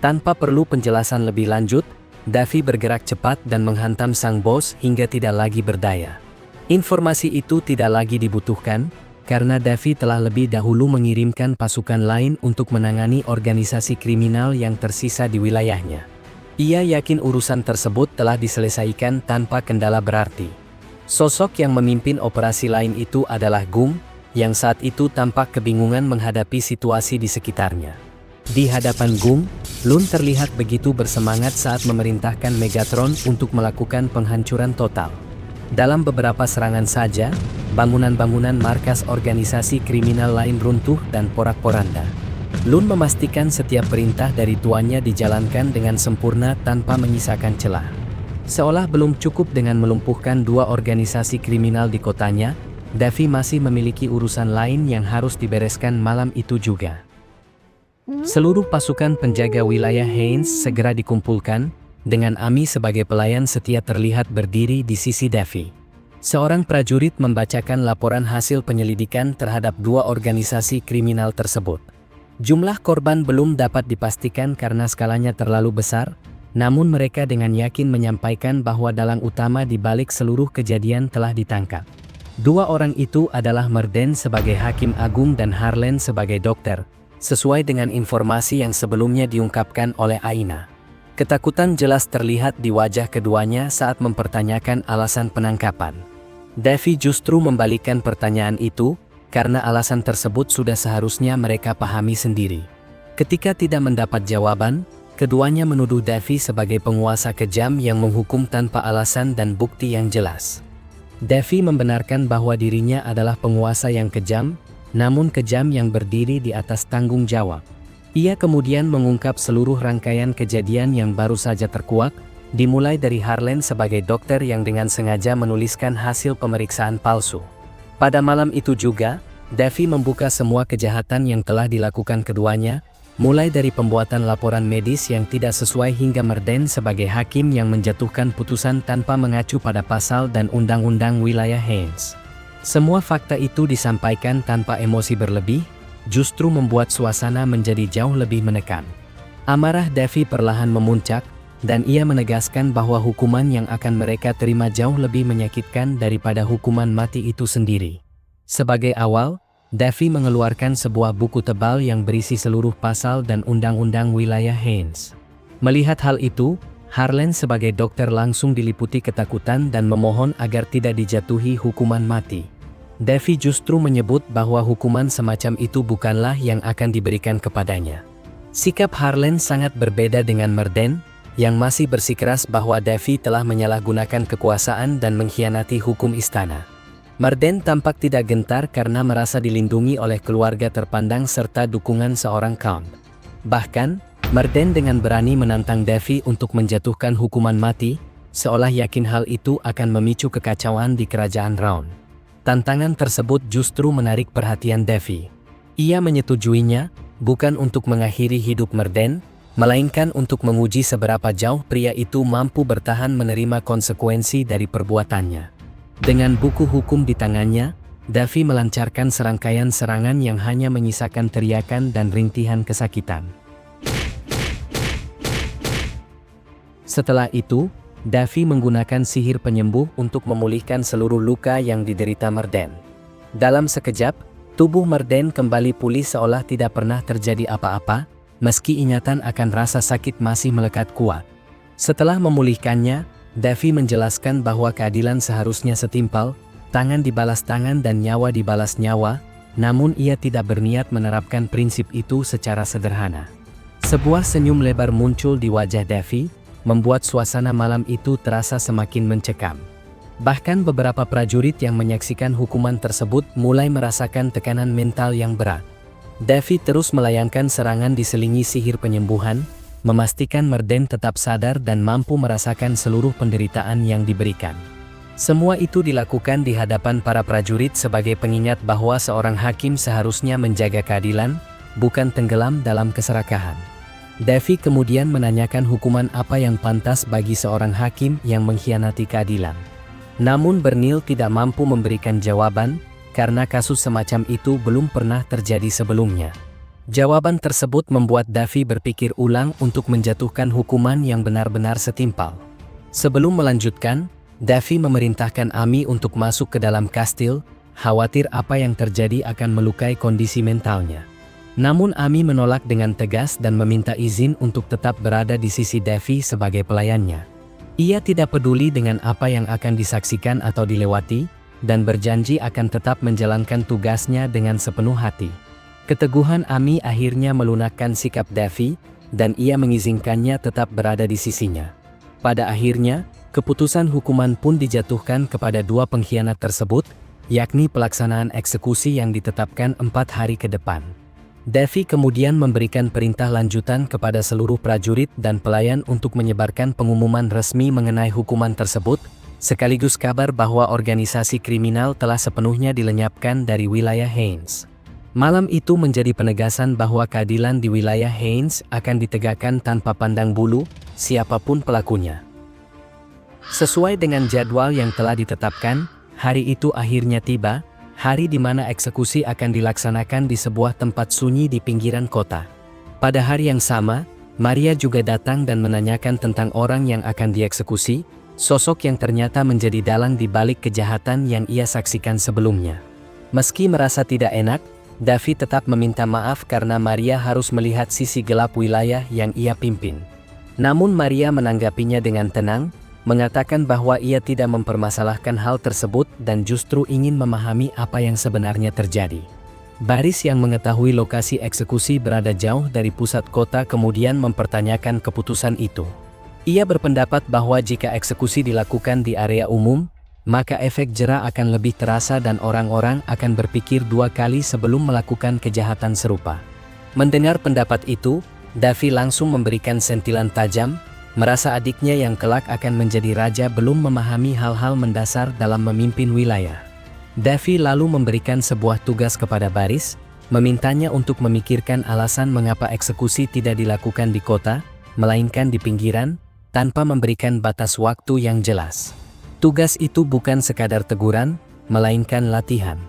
Tanpa perlu penjelasan lebih lanjut, Davy bergerak cepat dan menghantam sang bos hingga tidak lagi berdaya. Informasi itu tidak lagi dibutuhkan, karena Davy telah lebih dahulu mengirimkan pasukan lain untuk menangani organisasi kriminal yang tersisa di wilayahnya. Ia yakin urusan tersebut telah diselesaikan tanpa kendala berarti. Sosok yang memimpin operasi lain itu adalah Gung, yang saat itu tampak kebingungan menghadapi situasi di sekitarnya. Di hadapan Gung, Lun terlihat begitu bersemangat saat memerintahkan Megatron untuk melakukan penghancuran total. Dalam beberapa serangan saja, bangunan-bangunan markas organisasi kriminal lain runtuh dan porak-poranda. Lun memastikan setiap perintah dari tuannya dijalankan dengan sempurna tanpa menyisakan celah. Seolah belum cukup dengan melumpuhkan 2 organisasi kriminal di kotanya, Davy masih memiliki urusan lain yang harus dibereskan malam itu juga. Seluruh pasukan penjaga wilayah Haynes segera dikumpulkan, dengan Ami sebagai pelayan setia terlihat berdiri di sisi Davy. Seorang prajurit membacakan laporan hasil penyelidikan terhadap 2 organisasi kriminal tersebut. Jumlah korban belum dapat dipastikan karena skalanya terlalu besar, namun mereka dengan yakin menyampaikan bahwa dalang utama di balik seluruh kejadian telah ditangkap. 2 orang itu adalah Merden sebagai Hakim Agung dan Harlan sebagai dokter, sesuai dengan informasi yang sebelumnya diungkapkan oleh Aina. Ketakutan jelas terlihat di wajah keduanya saat mempertanyakan alasan penangkapan. Davy justru membalikkan pertanyaan itu, karena alasan tersebut sudah seharusnya mereka pahami sendiri. Ketika tidak mendapat jawaban, keduanya menuduh Davy sebagai penguasa kejam yang menghukum tanpa alasan dan bukti yang jelas. Davy membenarkan bahwa dirinya adalah penguasa yang kejam, namun kejam yang berdiri di atas tanggung jawab. Ia kemudian mengungkap seluruh rangkaian kejadian yang baru saja terkuak, dimulai dari Harlan sebagai dokter yang dengan sengaja menuliskan hasil pemeriksaan palsu. Pada malam itu juga, Davy membuka semua kejahatan yang telah dilakukan keduanya, mulai dari pembuatan laporan medis yang tidak sesuai hingga Merden sebagai hakim yang menjatuhkan putusan tanpa mengacu pada pasal dan undang-undang wilayah Haynes. Semua fakta itu disampaikan tanpa emosi berlebih, justru membuat suasana menjadi jauh lebih menekan. Amarah Davy perlahan memuncak, dan ia menegaskan bahwa hukuman yang akan mereka terima jauh lebih menyakitkan daripada hukuman mati itu sendiri. Sebagai awal, Davy mengeluarkan sebuah buku tebal yang berisi seluruh pasal dan undang-undang wilayah Haynes. Melihat hal itu, Harlan sebagai dokter langsung diliputi ketakutan dan memohon agar tidak dijatuhi hukuman mati. Davy justru menyebut bahwa hukuman semacam itu bukanlah yang akan diberikan kepadanya. Sikap Harlan sangat berbeda dengan Murden, yang masih bersikeras bahwa Davy telah menyalahgunakan kekuasaan dan mengkhianati hukum istana. Murden tampak tidak gentar karena merasa dilindungi oleh keluarga terpandang serta dukungan seorang count. Bahkan, Murden dengan berani menantang Davy untuk menjatuhkan hukuman mati, seolah yakin hal itu akan memicu kekacauan di kerajaan Round. Tantangan tersebut justru menarik perhatian Davy. Ia menyetujuinya, bukan untuk mengakhiri hidup Murden, melainkan untuk menguji seberapa jauh pria itu mampu bertahan menerima konsekuensi dari perbuatannya. Dengan buku hukum di tangannya, Davy melancarkan serangkaian serangan yang hanya menyisakan teriakan dan rintihan kesakitan. Setelah itu, Davy menggunakan sihir penyembuh untuk memulihkan seluruh luka yang diderita Murden. Dalam sekejap, tubuh Murden kembali pulih seolah tidak pernah terjadi apa-apa, meski ingatan akan rasa sakit masih melekat kuat. Setelah memulihkannya, Davy menjelaskan bahwa keadilan seharusnya setimpal, tangan dibalas tangan dan nyawa dibalas nyawa, namun ia tidak berniat menerapkan prinsip itu secara sederhana. Sebuah senyum lebar muncul di wajah Davy, membuat suasana malam itu terasa semakin mencekam. Bahkan beberapa prajurit yang menyaksikan hukuman tersebut mulai merasakan tekanan mental yang berat. Davy terus melayangkan serangan diselingi sihir penyembuhan, memastikan Murden tetap sadar dan mampu merasakan seluruh penderitaan yang diberikan. Semua itu dilakukan di hadapan para prajurit sebagai pengingat bahwa seorang hakim seharusnya menjaga keadilan, bukan tenggelam dalam keserakahan. Davy kemudian menanyakan hukuman apa yang pantas bagi seorang hakim yang mengkhianati keadilan. Namun Bernil tidak mampu memberikan jawaban, karena kasus semacam itu belum pernah terjadi sebelumnya. Jawaban tersebut membuat Davy berpikir ulang untuk menjatuhkan hukuman yang benar-benar setimpal. Sebelum melanjutkan, Davy memerintahkan Amy untuk masuk ke dalam kastil, khawatir apa yang terjadi akan melukai kondisi mentalnya. Namun Amy menolak dengan tegas dan meminta izin untuk tetap berada di sisi Davy sebagai pelayannya. Ia tidak peduli dengan apa yang akan disaksikan atau dilewati, dan berjanji akan tetap menjalankan tugasnya dengan sepenuh hati. Keteguhan Amy akhirnya melunakkan sikap Davy, dan ia mengizinkannya tetap berada di sisinya. Pada akhirnya, keputusan hukuman pun dijatuhkan kepada dua pengkhianat tersebut, yakni pelaksanaan eksekusi yang ditetapkan 4 hari ke depan. Davy kemudian memberikan perintah lanjutan kepada seluruh prajurit dan pelayan untuk menyebarkan pengumuman resmi mengenai hukuman tersebut, sekaligus kabar bahwa organisasi kriminal telah sepenuhnya dilenyapkan dari wilayah Haynes. Malam itu menjadi penegasan bahwa keadilan di wilayah Haynes akan ditegakkan tanpa pandang bulu, siapapun pelakunya. Sesuai dengan jadwal yang telah ditetapkan, hari itu akhirnya tiba, hari di mana eksekusi akan dilaksanakan di sebuah tempat sunyi di pinggiran kota. Pada hari yang sama, Maria juga datang dan menanyakan tentang orang yang akan dieksekusi, sosok yang ternyata menjadi dalang di balik kejahatan yang ia saksikan sebelumnya. Meski merasa tidak enak, Davy tetap meminta maaf karena Maria harus melihat sisi gelap wilayah yang ia pimpin. Namun Maria menanggapinya dengan tenang, mengatakan bahwa ia tidak mempermasalahkan hal tersebut dan justru ingin memahami apa yang sebenarnya terjadi. Baris yang mengetahui lokasi eksekusi berada jauh dari pusat kota kemudian mempertanyakan keputusan itu. Ia berpendapat bahwa jika eksekusi dilakukan di area umum, maka efek jera akan lebih terasa dan orang-orang akan berpikir 2 kali sebelum melakukan kejahatan serupa. Mendengar pendapat itu, Davy langsung memberikan sentilan tajam, merasa adiknya yang kelak akan menjadi raja belum memahami hal-hal mendasar dalam memimpin wilayah. Davy lalu memberikan sebuah tugas kepada Baris, memintanya untuk memikirkan alasan mengapa eksekusi tidak dilakukan di kota, melainkan di pinggiran, tanpa memberikan batas waktu yang jelas. Tugas itu bukan sekadar teguran, melainkan latihan.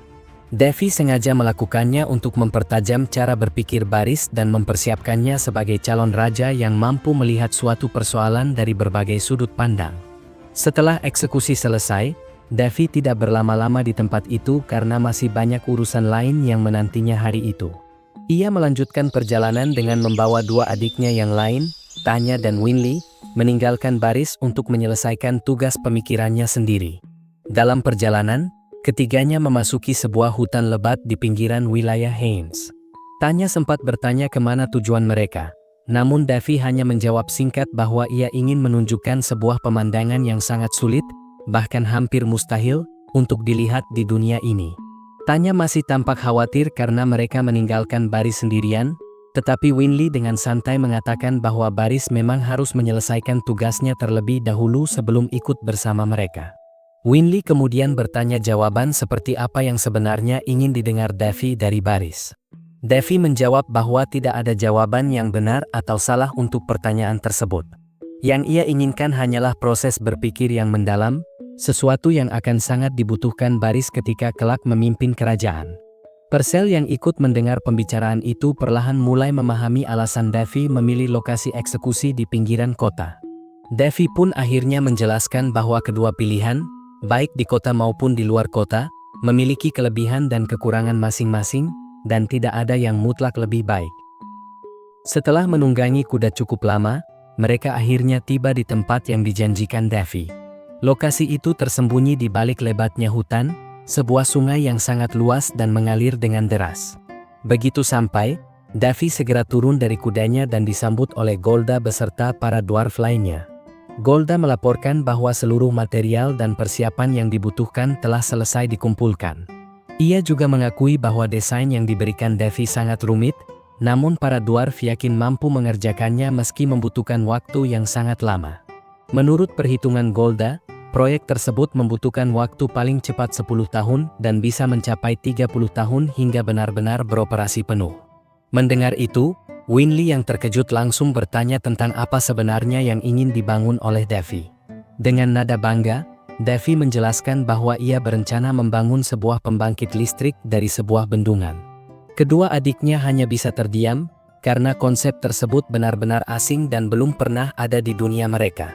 Davy sengaja melakukannya untuk mempertajam cara berpikir Baris dan mempersiapkannya sebagai calon raja yang mampu melihat suatu persoalan dari berbagai sudut pandang. Setelah eksekusi selesai, Davy tidak berlama-lama di tempat itu karena masih banyak urusan lain yang menantinya hari itu. Ia melanjutkan perjalanan dengan membawa dua adiknya yang lain, Tanya dan Winley, meninggalkan baris untuk menyelesaikan tugas pemikirannya sendiri. Dalam perjalanan, ketiganya memasuki sebuah hutan lebat di pinggiran wilayah Haynes. Tanya sempat bertanya kemana tujuan mereka, namun Davy hanya menjawab singkat bahwa ia ingin menunjukkan sebuah pemandangan yang sangat sulit, bahkan hampir mustahil, untuk dilihat di dunia ini. Tanya masih tampak khawatir karena mereka meninggalkan baris sendirian, tetapi Winley dengan santai mengatakan bahwa baris memang harus menyelesaikan tugasnya terlebih dahulu sebelum ikut bersama mereka. Winley kemudian bertanya jawaban seperti apa yang sebenarnya ingin didengar Davy dari baris. Davy menjawab bahwa tidak ada jawaban yang benar atau salah untuk pertanyaan tersebut. Yang ia inginkan hanyalah proses berpikir yang mendalam, sesuatu yang akan sangat dibutuhkan baris ketika kelak memimpin kerajaan. Purcell yang ikut mendengar pembicaraan itu perlahan mulai memahami alasan Davy memilih lokasi eksekusi di pinggiran kota. Davy pun akhirnya menjelaskan bahwa kedua pilihan, baik di kota maupun di luar kota, memiliki kelebihan dan kekurangan masing-masing, dan tidak ada yang mutlak lebih baik. Setelah menunggangi kuda cukup lama, mereka akhirnya tiba di tempat yang dijanjikan Davy. Lokasi itu tersembunyi di balik lebatnya hutan, sebuah sungai yang sangat luas dan mengalir dengan deras. Begitu sampai, Davy segera turun dari kudanya dan disambut oleh Golda beserta para dwarf lainnya. Golda melaporkan bahwa seluruh material dan persiapan yang dibutuhkan telah selesai dikumpulkan. Ia juga mengakui bahwa desain yang diberikan Davy sangat rumit, namun para dwarf yakin mampu mengerjakannya meski membutuhkan waktu yang sangat lama. Menurut perhitungan Golda, proyek tersebut membutuhkan waktu paling cepat 10 tahun dan bisa mencapai 30 tahun hingga benar-benar beroperasi penuh. Mendengar itu, Winley yang terkejut langsung bertanya tentang apa sebenarnya yang ingin dibangun oleh Davy. Dengan nada bangga, Davy menjelaskan bahwa ia berencana membangun sebuah pembangkit listrik dari sebuah bendungan. Kedua adiknya hanya bisa terdiam, karena konsep tersebut benar-benar asing dan belum pernah ada di dunia mereka.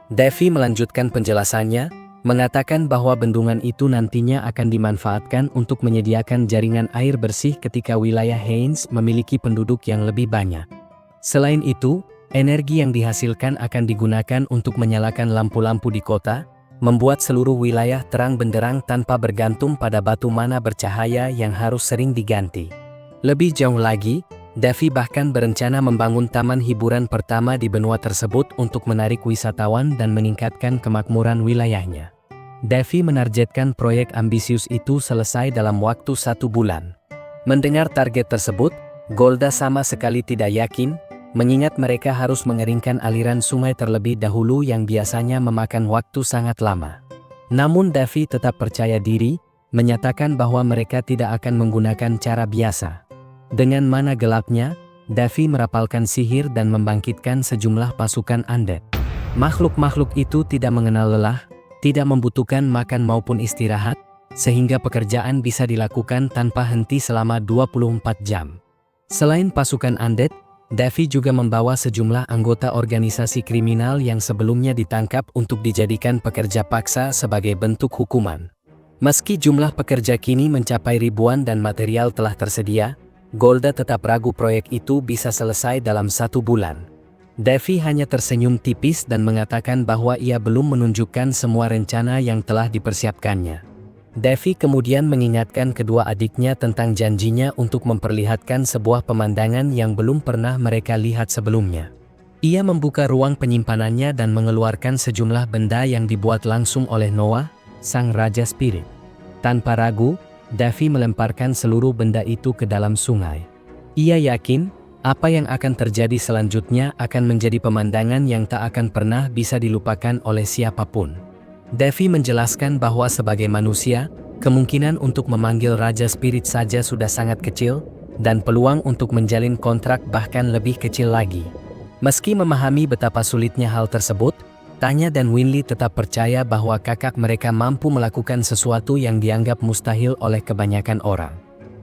Davy melanjutkan penjelasannya, mengatakan bahwa bendungan itu nantinya akan dimanfaatkan untuk menyediakan jaringan air bersih ketika wilayah Haynes memiliki penduduk yang lebih banyak. Selain itu, energi yang dihasilkan akan digunakan untuk menyalakan lampu-lampu di kota, membuat seluruh wilayah terang benderang tanpa bergantung pada batu mana bercahaya yang harus sering diganti. Lebih jauh lagi, Davy bahkan berencana membangun taman hiburan pertama di benua tersebut untuk menarik wisatawan dan meningkatkan kemakmuran wilayahnya. Davy menargetkan proyek ambisius itu selesai dalam waktu 1 bulan. Mendengar target tersebut, Golda sama sekali tidak yakin, mengingat mereka harus mengeringkan aliran sungai terlebih dahulu yang biasanya memakan waktu sangat lama. Namun Davy tetap percaya diri, menyatakan bahwa mereka tidak akan menggunakan cara biasa. Dengan mana gelapnya, Davy merapalkan sihir dan membangkitkan sejumlah pasukan undead. Makhluk-makhluk itu tidak mengenal lelah, tidak membutuhkan makan maupun istirahat, sehingga pekerjaan bisa dilakukan tanpa henti selama 24 jam. Selain pasukan undead, Davy juga membawa sejumlah anggota organisasi kriminal yang sebelumnya ditangkap untuk dijadikan pekerja paksa sebagai bentuk hukuman. Meski jumlah pekerja kini mencapai ribuan dan material telah tersedia, Golda tetap ragu proyek itu bisa selesai dalam 1 bulan. Davy hanya tersenyum tipis dan mengatakan bahwa ia belum menunjukkan semua rencana yang telah dipersiapkannya. Davy kemudian mengingatkan kedua adiknya tentang janjinya untuk memperlihatkan sebuah pemandangan yang belum pernah mereka lihat sebelumnya. Ia membuka ruang penyimpanannya dan mengeluarkan sejumlah benda yang dibuat langsung oleh Noah, sang Raja Spirit. Tanpa ragu, Davy melemparkan seluruh benda itu ke dalam sungai. Ia yakin, apa yang akan terjadi selanjutnya akan menjadi pemandangan yang tak akan pernah bisa dilupakan oleh siapapun. Davy menjelaskan bahwa sebagai manusia, kemungkinan untuk memanggil Raja Spirit saja sudah sangat kecil, dan peluang untuk menjalin kontrak bahkan lebih kecil lagi. Meski memahami betapa sulitnya hal tersebut, Tanya dan Winley tetap percaya bahwa kakak mereka mampu melakukan sesuatu yang dianggap mustahil oleh kebanyakan orang.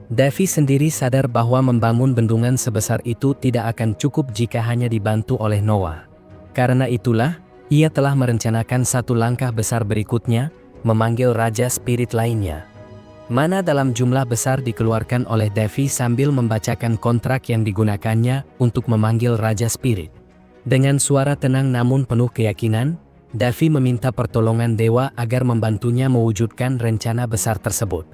Davy sendiri sadar bahwa membangun bendungan sebesar itu tidak akan cukup jika hanya dibantu oleh Noah. Karena itulah, ia telah merencanakan satu langkah besar berikutnya, memanggil Raja Spirit lainnya. Mana dalam jumlah besar dikeluarkan oleh Devi sambil membacakan kontrak yang digunakannya untuk memanggil Raja Spirit. Dengan suara tenang namun penuh keyakinan, Devi meminta pertolongan dewa agar membantunya mewujudkan rencana besar tersebut.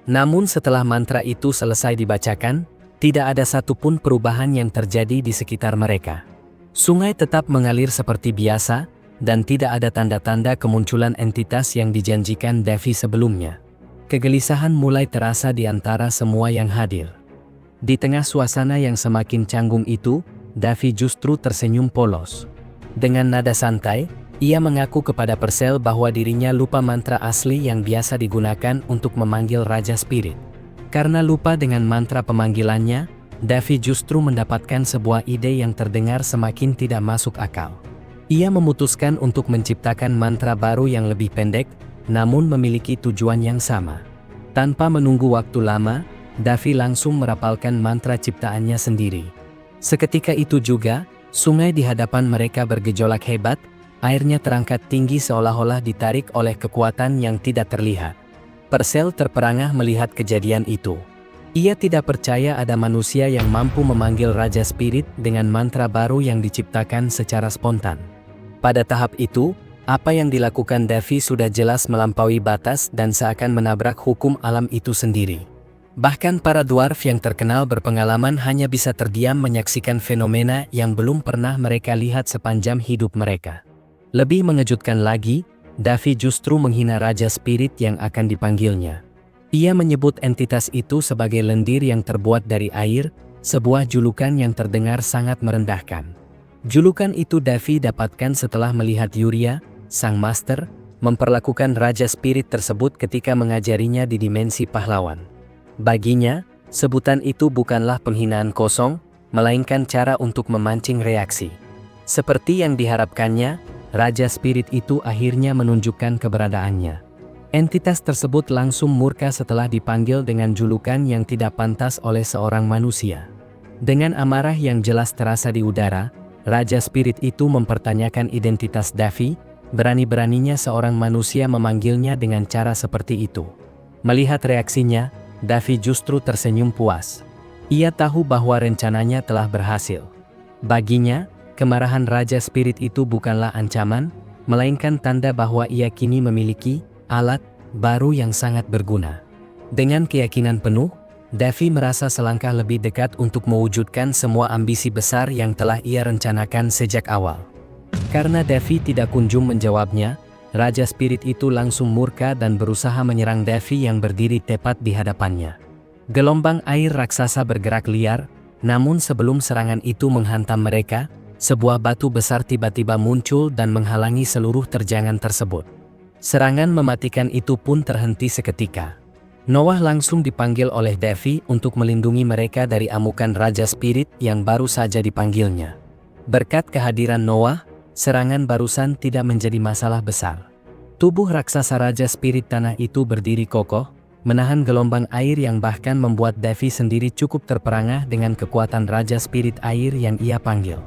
Namun setelah mantra itu selesai dibacakan, tidak ada satupun perubahan yang terjadi di sekitar mereka. Sungai tetap mengalir seperti biasa, dan tidak ada tanda-tanda kemunculan entitas yang dijanjikan Devi sebelumnya. Kegelisahan mulai terasa di antara semua yang hadir. Di tengah suasana yang semakin canggung itu, Devi justru tersenyum polos. Dengan nada santai, ia mengaku kepada Percel bahwa dirinya lupa mantra asli yang biasa digunakan untuk memanggil Raja Spirit. Karena lupa dengan mantra pemanggilannya, Devi justru mendapatkan sebuah ide yang terdengar semakin tidak masuk akal. Ia memutuskan untuk menciptakan mantra baru yang lebih pendek, namun memiliki tujuan yang sama. Tanpa menunggu waktu lama, Devi langsung merapalkan mantra ciptaannya sendiri. Seketika itu juga, sungai di hadapan mereka bergejolak hebat, airnya terangkat tinggi seolah-olah ditarik oleh kekuatan yang tidak terlihat. Percel terperangah melihat kejadian itu. Ia tidak percaya ada manusia yang mampu memanggil Raja Spirit dengan mantra baru yang diciptakan secara spontan. Pada tahap itu, apa yang dilakukan Devi sudah jelas melampaui batas dan seakan menabrak hukum alam itu sendiri. Bahkan para dwarf yang terkenal berpengalaman hanya bisa terdiam menyaksikan fenomena yang belum pernah mereka lihat sepanjang hidup mereka. Lebih mengejutkan lagi, Devi justru menghina Raja Spirit yang akan dipanggilnya. Ia menyebut entitas itu sebagai lendir yang terbuat dari air, sebuah julukan yang terdengar sangat merendahkan. Julukan itu Devi dapatkan setelah melihat Yuria, sang master, memperlakukan Raja Spirit tersebut ketika mengajarinya di dimensi pahlawan. Baginya, sebutan itu bukanlah penghinaan kosong, melainkan cara untuk memancing reaksi. Seperti yang diharapkannya, Raja Spirit itu akhirnya menunjukkan keberadaannya. Entitas tersebut langsung murka setelah dipanggil dengan julukan yang tidak pantas oleh seorang manusia. Dengan amarah yang jelas terasa di udara, Raja Spirit itu mempertanyakan identitas Devi. Berani-beraninya seorang manusia memanggilnya dengan cara seperti itu. Melihat reaksinya, Devi justru tersenyum puas. Ia tahu bahwa rencananya telah berhasil. Baginya, kemarahan Raja Spirit itu bukanlah ancaman, melainkan tanda bahwa ia kini memiliki alat baru yang sangat berguna. Dengan keyakinan penuh, Devi merasa selangkah lebih dekat untuk mewujudkan semua ambisi besar yang telah ia rencanakan sejak awal. Karena Devi tidak kunjung menjawabnya, Raja Spirit itu langsung murka dan berusaha menyerang Devi yang berdiri tepat di hadapannya. Gelombang air raksasa bergerak liar, namun sebelum serangan itu menghantam mereka, sebuah batu besar tiba-tiba muncul dan menghalangi seluruh terjangan tersebut. Serangan mematikan itu pun terhenti seketika. Noah langsung dipanggil oleh Devi untuk melindungi mereka dari amukan Raja Spirit yang baru saja dipanggilnya. Berkat kehadiran Noah, serangan barusan tidak menjadi masalah besar. Tubuh raksasa Raja Spirit tanah itu berdiri kokoh, menahan gelombang air yang bahkan membuat Devi sendiri cukup terperangah dengan kekuatan Raja Spirit air yang ia panggil.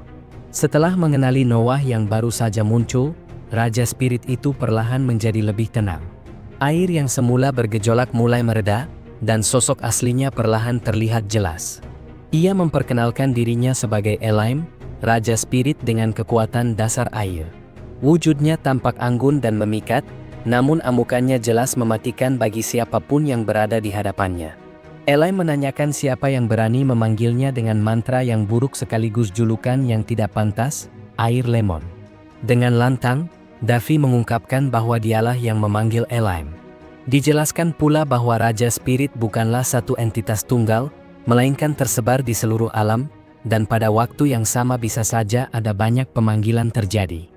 Setelah mengenali Noah yang baru saja muncul, Raja Spirit itu perlahan menjadi lebih tenang. Air yang semula bergejolak mulai mereda, dan sosok aslinya perlahan terlihat jelas. Ia memperkenalkan dirinya sebagai Elaim, Raja Spirit dengan kekuatan dasar air. Wujudnya tampak anggun dan memikat, namun amukannya jelas mematikan bagi siapapun yang berada di hadapannya. Elaim menanyakan siapa yang berani memanggilnya dengan mantra yang buruk sekaligus julukan yang tidak pantas, air lemon. Dengan lantang, Devi mengungkapkan bahwa dialah yang memanggil Elaim. Dijelaskan pula bahwa Raja Spirit bukanlah satu entitas tunggal, melainkan tersebar di seluruh alam, dan pada waktu yang sama bisa saja ada banyak pemanggilan terjadi.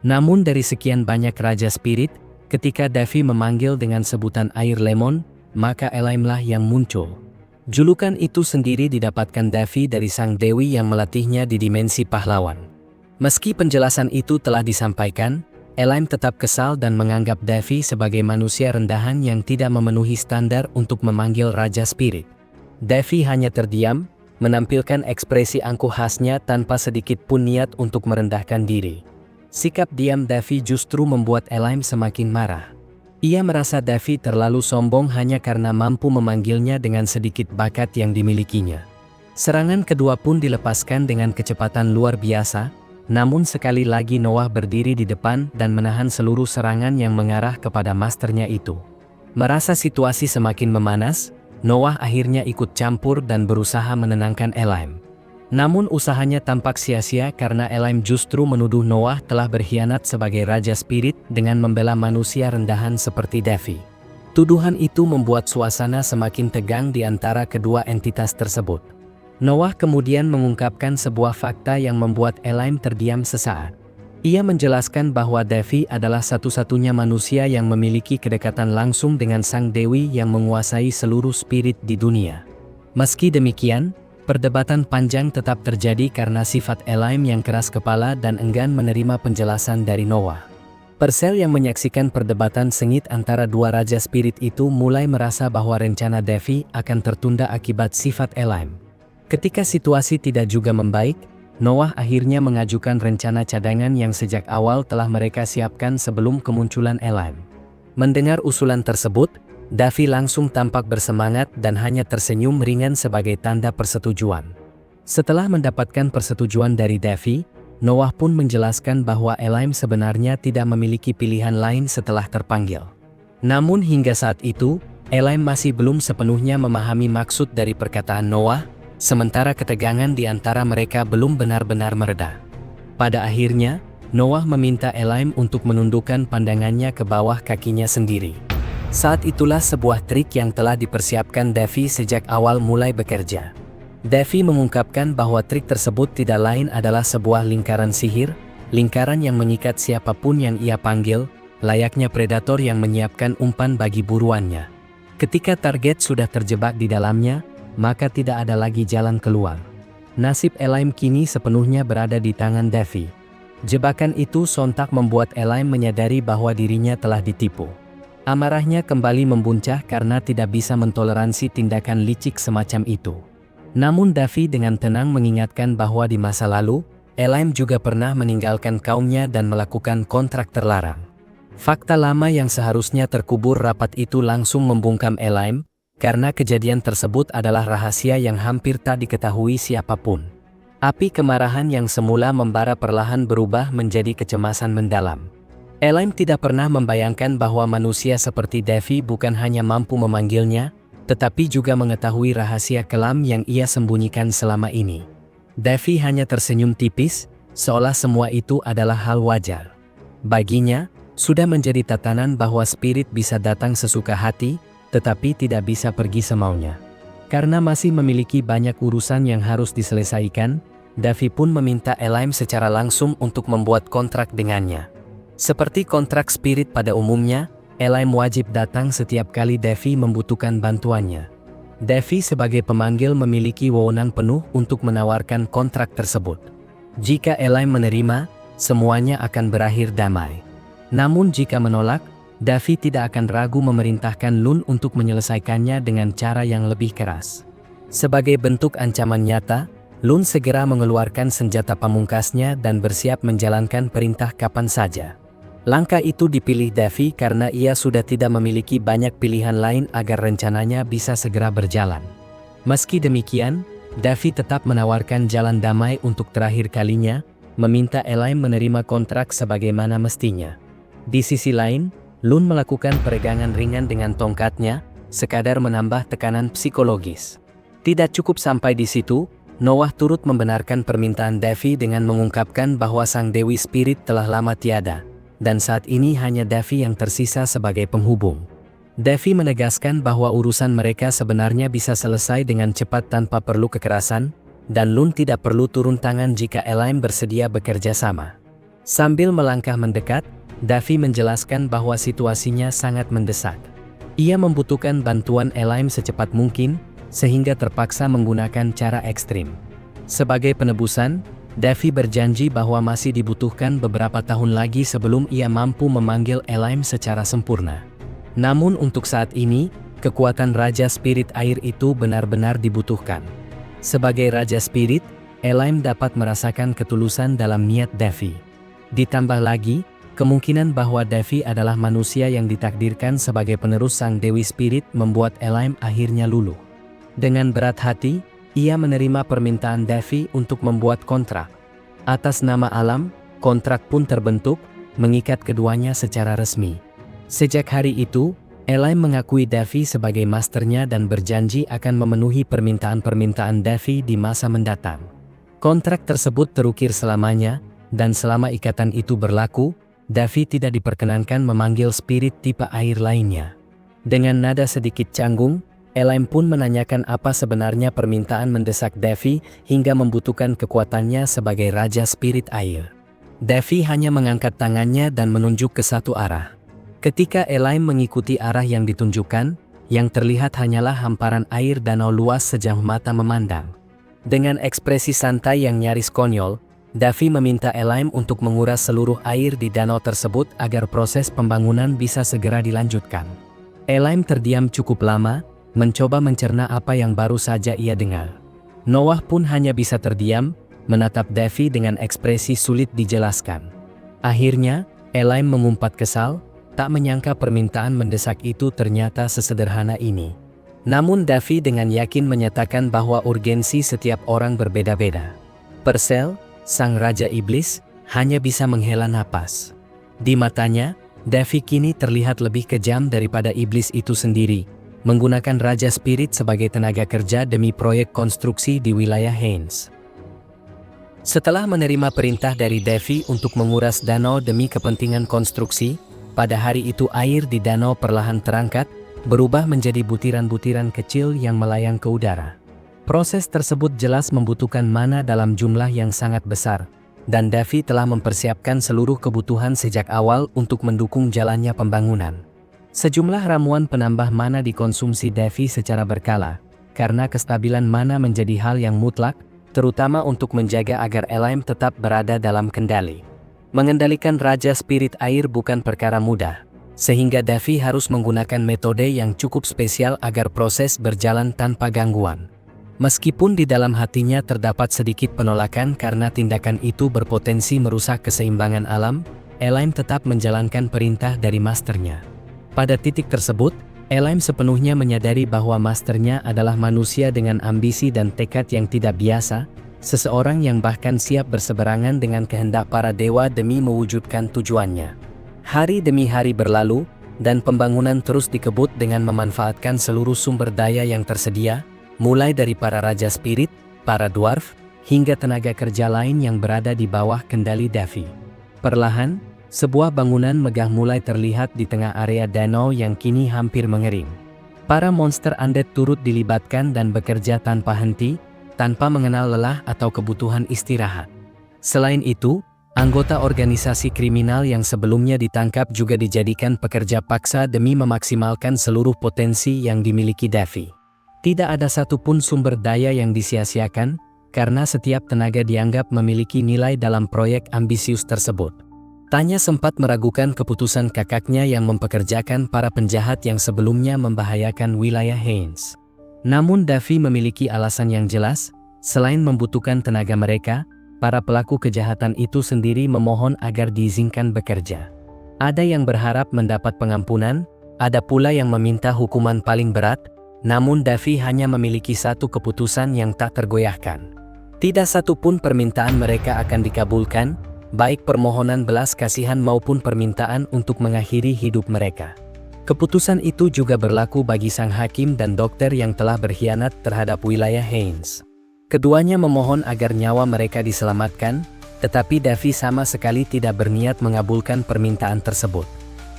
Namun dari sekian banyak Raja Spirit, ketika Devi memanggil dengan sebutan air lemon, maka Elaimlah yang muncul. Julukan itu sendiri didapatkan Devi dari sang dewi yang melatihnya di dimensi pahlawan. Meski penjelasan itu telah disampaikan, Elaim tetap kesal dan menganggap Devi sebagai manusia rendahan yang tidak memenuhi standar untuk memanggil Raja Spirit. Devi hanya terdiam, menampilkan ekspresi angkuh khasnya tanpa sedikit pun niat untuk merendahkan diri. Sikap diam Devi justru membuat Elaim semakin marah. Ia merasa Devi terlalu sombong hanya karena mampu memanggilnya dengan sedikit bakat yang dimilikinya. Serangan kedua pun dilepaskan dengan kecepatan luar biasa, namun sekali lagi Noah berdiri di depan dan menahan seluruh serangan yang mengarah kepada masternya itu. Merasa situasi semakin memanas, Noah akhirnya ikut campur dan berusaha menenangkan Elaim. Namun usahanya tampak sia-sia karena Elaim justru menuduh Noah telah berkhianat sebagai Raja Spirit dengan membela manusia rendahan seperti Devi. Tuduhan itu membuat suasana semakin tegang di antara kedua entitas tersebut. Noah kemudian mengungkapkan sebuah fakta yang membuat Elaim terdiam sesaat. Ia menjelaskan bahwa Devi adalah satu-satunya manusia yang memiliki kedekatan langsung dengan Sang Dewi yang menguasai seluruh spirit di dunia. Meski demikian, perdebatan panjang tetap terjadi karena sifat Elaim yang keras kepala dan enggan menerima penjelasan dari Noah. Persel yang menyaksikan perdebatan sengit antara dua Raja Spirit itu mulai merasa bahwa rencana Devi akan tertunda akibat sifat Elaim. Ketika situasi tidak juga membaik, Noah akhirnya mengajukan rencana cadangan yang sejak awal telah mereka siapkan sebelum kemunculan Elaim. Mendengar usulan tersebut, Devi langsung tampak bersemangat dan hanya tersenyum ringan sebagai tanda persetujuan. Setelah mendapatkan persetujuan dari Devi, Noah pun menjelaskan bahwa Elaim sebenarnya tidak memiliki pilihan lain setelah terpanggil. Namun hingga saat itu, Elaim masih belum sepenuhnya memahami maksud dari perkataan Noah, sementara ketegangan di antara mereka belum benar-benar mereda. Pada akhirnya, Noah meminta Elaim untuk menundukkan pandangannya ke bawah kakinya sendiri. Saat itulah sebuah trik yang telah dipersiapkan Devi sejak awal mulai bekerja. Devi mengungkapkan bahwa trik tersebut tidak lain adalah sebuah lingkaran sihir, lingkaran yang mengikat siapapun yang ia panggil, layaknya predator yang menyiapkan umpan bagi buruannya. Ketika target sudah terjebak di dalamnya, maka tidak ada lagi jalan keluar. Nasib Elaim kini sepenuhnya berada di tangan Devi. Jebakan itu sontak membuat Elaim menyadari bahwa dirinya telah ditipu. Amarahnya kembali membuncah karena tidak bisa mentoleransi tindakan licik semacam itu. Namun Devi dengan tenang mengingatkan bahwa di masa lalu, Elaim juga pernah meninggalkan kaumnya dan melakukan kontrak terlarang. Fakta lama yang seharusnya terkubur rapat itu langsung membungkam Elaim, karena kejadian tersebut adalah rahasia yang hampir tak diketahui siapapun. Api kemarahan yang semula membara perlahan berubah menjadi kecemasan mendalam. Elaim tidak pernah membayangkan bahwa manusia seperti Devi bukan hanya mampu memanggilnya, tetapi juga mengetahui rahasia kelam yang ia sembunyikan selama ini. Devi hanya tersenyum tipis, seolah semua itu adalah hal wajar. Baginya, sudah menjadi tatanan bahwa spirit bisa datang sesuka hati, tetapi tidak bisa pergi semaunya. Karena masih memiliki banyak urusan yang harus diselesaikan, Devi pun meminta Elaim secara langsung untuk membuat kontrak dengannya. Seperti kontrak spirit pada umumnya, Elaim wajib datang setiap kali Devi membutuhkan bantuannya. Devi sebagai pemanggil memiliki wewenang penuh untuk menawarkan kontrak tersebut. Jika Elaim menerima, semuanya akan berakhir damai. Namun jika menolak, Devi tidak akan ragu memerintahkan Lun untuk menyelesaikannya dengan cara yang lebih keras. Sebagai bentuk ancaman nyata, Lun segera mengeluarkan senjata pamungkasnya dan bersiap menjalankan perintah kapan saja. Langkah itu dipilih Devi karena ia sudah tidak memiliki banyak pilihan lain agar rencananya bisa segera berjalan. Meski demikian, Devi tetap menawarkan jalan damai untuk terakhir kalinya, meminta Elaim menerima kontrak sebagaimana mestinya. Di sisi lain, Lun melakukan peregangan ringan dengan tongkatnya, sekadar menambah tekanan psikologis. Tidak cukup sampai di situ, Noah turut membenarkan permintaan Devi dengan mengungkapkan bahwa Sang Dewi Spirit telah lama tiada, dan saat ini hanya Devi yang tersisa sebagai penghubung. Devi menegaskan bahwa urusan mereka sebenarnya bisa selesai dengan cepat tanpa perlu kekerasan, dan Lun tidak perlu turun tangan jika Elaim bersedia bekerja sama. Sambil melangkah mendekat, Devi menjelaskan bahwa situasinya sangat mendesak. Ia membutuhkan bantuan Elaim secepat mungkin, sehingga terpaksa menggunakan cara ekstrim. Sebagai penebusan, Devi berjanji bahwa masih dibutuhkan beberapa tahun lagi sebelum ia mampu memanggil Elaim secara sempurna. Namun untuk saat ini, kekuatan Raja Spirit Air itu benar-benar dibutuhkan. Sebagai Raja Spirit, Elaim dapat merasakan ketulusan dalam niat Devi. Ditambah lagi, Kemungkinan bahwa Devi adalah manusia yang ditakdirkan sebagai penerus sang Dewi Spirit membuat Elaine akhirnya luluh. Dengan berat hati, ia menerima permintaan Devi untuk membuat kontrak. Atas nama alam, kontrak pun terbentuk, mengikat keduanya secara resmi. Sejak hari itu, Elaine mengakui Devi sebagai masternya dan berjanji akan memenuhi permintaan-permintaan Devi di masa mendatang. Kontrak tersebut terukir selamanya, dan selama ikatan itu berlaku, Devi tidak diperkenankan memanggil spirit tipe air lainnya. Dengan nada sedikit canggung, Elaine pun menanyakan apa sebenarnya permintaan mendesak Devi hingga membutuhkan kekuatannya sebagai Raja Spirit Air. Devi hanya mengangkat tangannya dan menunjuk ke satu arah. Ketika Elaine mengikuti arah yang ditunjukkan, yang terlihat hanyalah hamparan air danau luas sejauh mata memandang. Dengan ekspresi santai yang nyaris konyol, Devi meminta Elaine untuk menguras seluruh air di danau tersebut agar proses pembangunan bisa segera dilanjutkan. Elaine terdiam cukup lama, mencoba mencerna apa yang baru saja ia dengar. Noah pun hanya bisa terdiam, menatap Devi dengan ekspresi sulit dijelaskan. Akhirnya, Elaine mengumpat kesal, tak menyangka permintaan mendesak itu ternyata sesederhana ini. Namun Devi dengan yakin menyatakan bahwa urgensi setiap orang berbeda-beda. Perseus, sang Raja Iblis, hanya bisa menghela napas. Di matanya, Devi kini terlihat lebih kejam daripada iblis itu sendiri, menggunakan Raja Spirit sebagai tenaga kerja demi proyek konstruksi di wilayah Haines. Setelah menerima perintah dari Devi untuk menguras danau demi kepentingan konstruksi, pada hari itu air di danau perlahan terangkat, berubah menjadi butiran-butiran kecil yang melayang ke udara. Proses tersebut jelas membutuhkan mana dalam jumlah yang sangat besar, dan Devi telah mempersiapkan seluruh kebutuhan sejak awal untuk mendukung jalannya pembangunan. Sejumlah ramuan penambah mana dikonsumsi Devi secara berkala, karena kestabilan mana menjadi hal yang mutlak, terutama untuk menjaga agar Elaine tetap berada dalam kendali. Mengendalikan Raja Spirit Air bukan perkara mudah, sehingga Devi harus menggunakan metode yang cukup spesial agar proses berjalan tanpa gangguan. Meskipun di dalam hatinya terdapat sedikit penolakan karena tindakan itu berpotensi merusak keseimbangan alam, Elaine tetap menjalankan perintah dari masternya. Pada titik tersebut, Elaine sepenuhnya menyadari bahwa masternya adalah manusia dengan ambisi dan tekad yang tidak biasa, seseorang yang bahkan siap berseberangan dengan kehendak para dewa demi mewujudkan tujuannya. Hari demi hari berlalu, dan pembangunan terus dikebut dengan memanfaatkan seluruh sumber daya yang tersedia, mulai dari para Raja Spirit, para dwarf, hingga tenaga kerja lain yang berada di bawah kendali Devi. Perlahan, sebuah bangunan megah mulai terlihat di tengah area danau yang kini hampir mengering. Para monster undead turut dilibatkan dan bekerja tanpa henti, tanpa mengenal lelah atau kebutuhan istirahat. Selain itu, anggota organisasi kriminal yang sebelumnya ditangkap juga dijadikan pekerja paksa demi memaksimalkan seluruh potensi yang dimiliki Devi. Tidak ada satupun sumber daya yang disia-siakan, karena setiap tenaga dianggap memiliki nilai dalam proyek ambisius tersebut. Tanya sempat meragukan keputusan kakaknya yang mempekerjakan para penjahat yang sebelumnya membahayakan wilayah Haines. Namun Devi memiliki alasan yang jelas, selain membutuhkan tenaga mereka, para pelaku kejahatan itu sendiri memohon agar diizinkan bekerja. Ada yang berharap mendapat pengampunan, ada pula yang meminta hukuman paling berat, namun Devi hanya memiliki satu keputusan yang tak tergoyahkan. Tidak satu pun permintaan mereka akan dikabulkan, baik permohonan belas kasihan maupun permintaan untuk mengakhiri hidup mereka. Keputusan itu juga berlaku bagi sang hakim dan dokter yang telah berkhianat terhadap wilayah Haines. Keduanya memohon agar nyawa mereka diselamatkan, tetapi Devi sama sekali tidak berniat mengabulkan permintaan tersebut.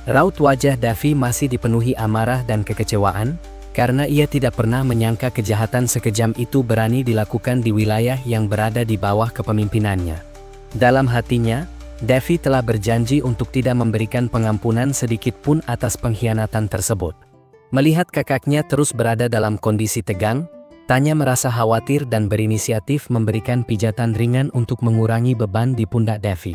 Raut wajah Devi masih dipenuhi amarah dan kekecewaan, karena ia tidak pernah menyangka kejahatan sekejam itu berani dilakukan di wilayah yang berada di bawah kepemimpinannya. Dalam hatinya, Devi telah berjanji untuk tidak memberikan pengampunan sedikit pun atas pengkhianatan tersebut. Melihat kakaknya terus berada dalam kondisi tegang, Tanya merasa khawatir dan berinisiatif memberikan pijatan ringan untuk mengurangi beban di pundak Devi.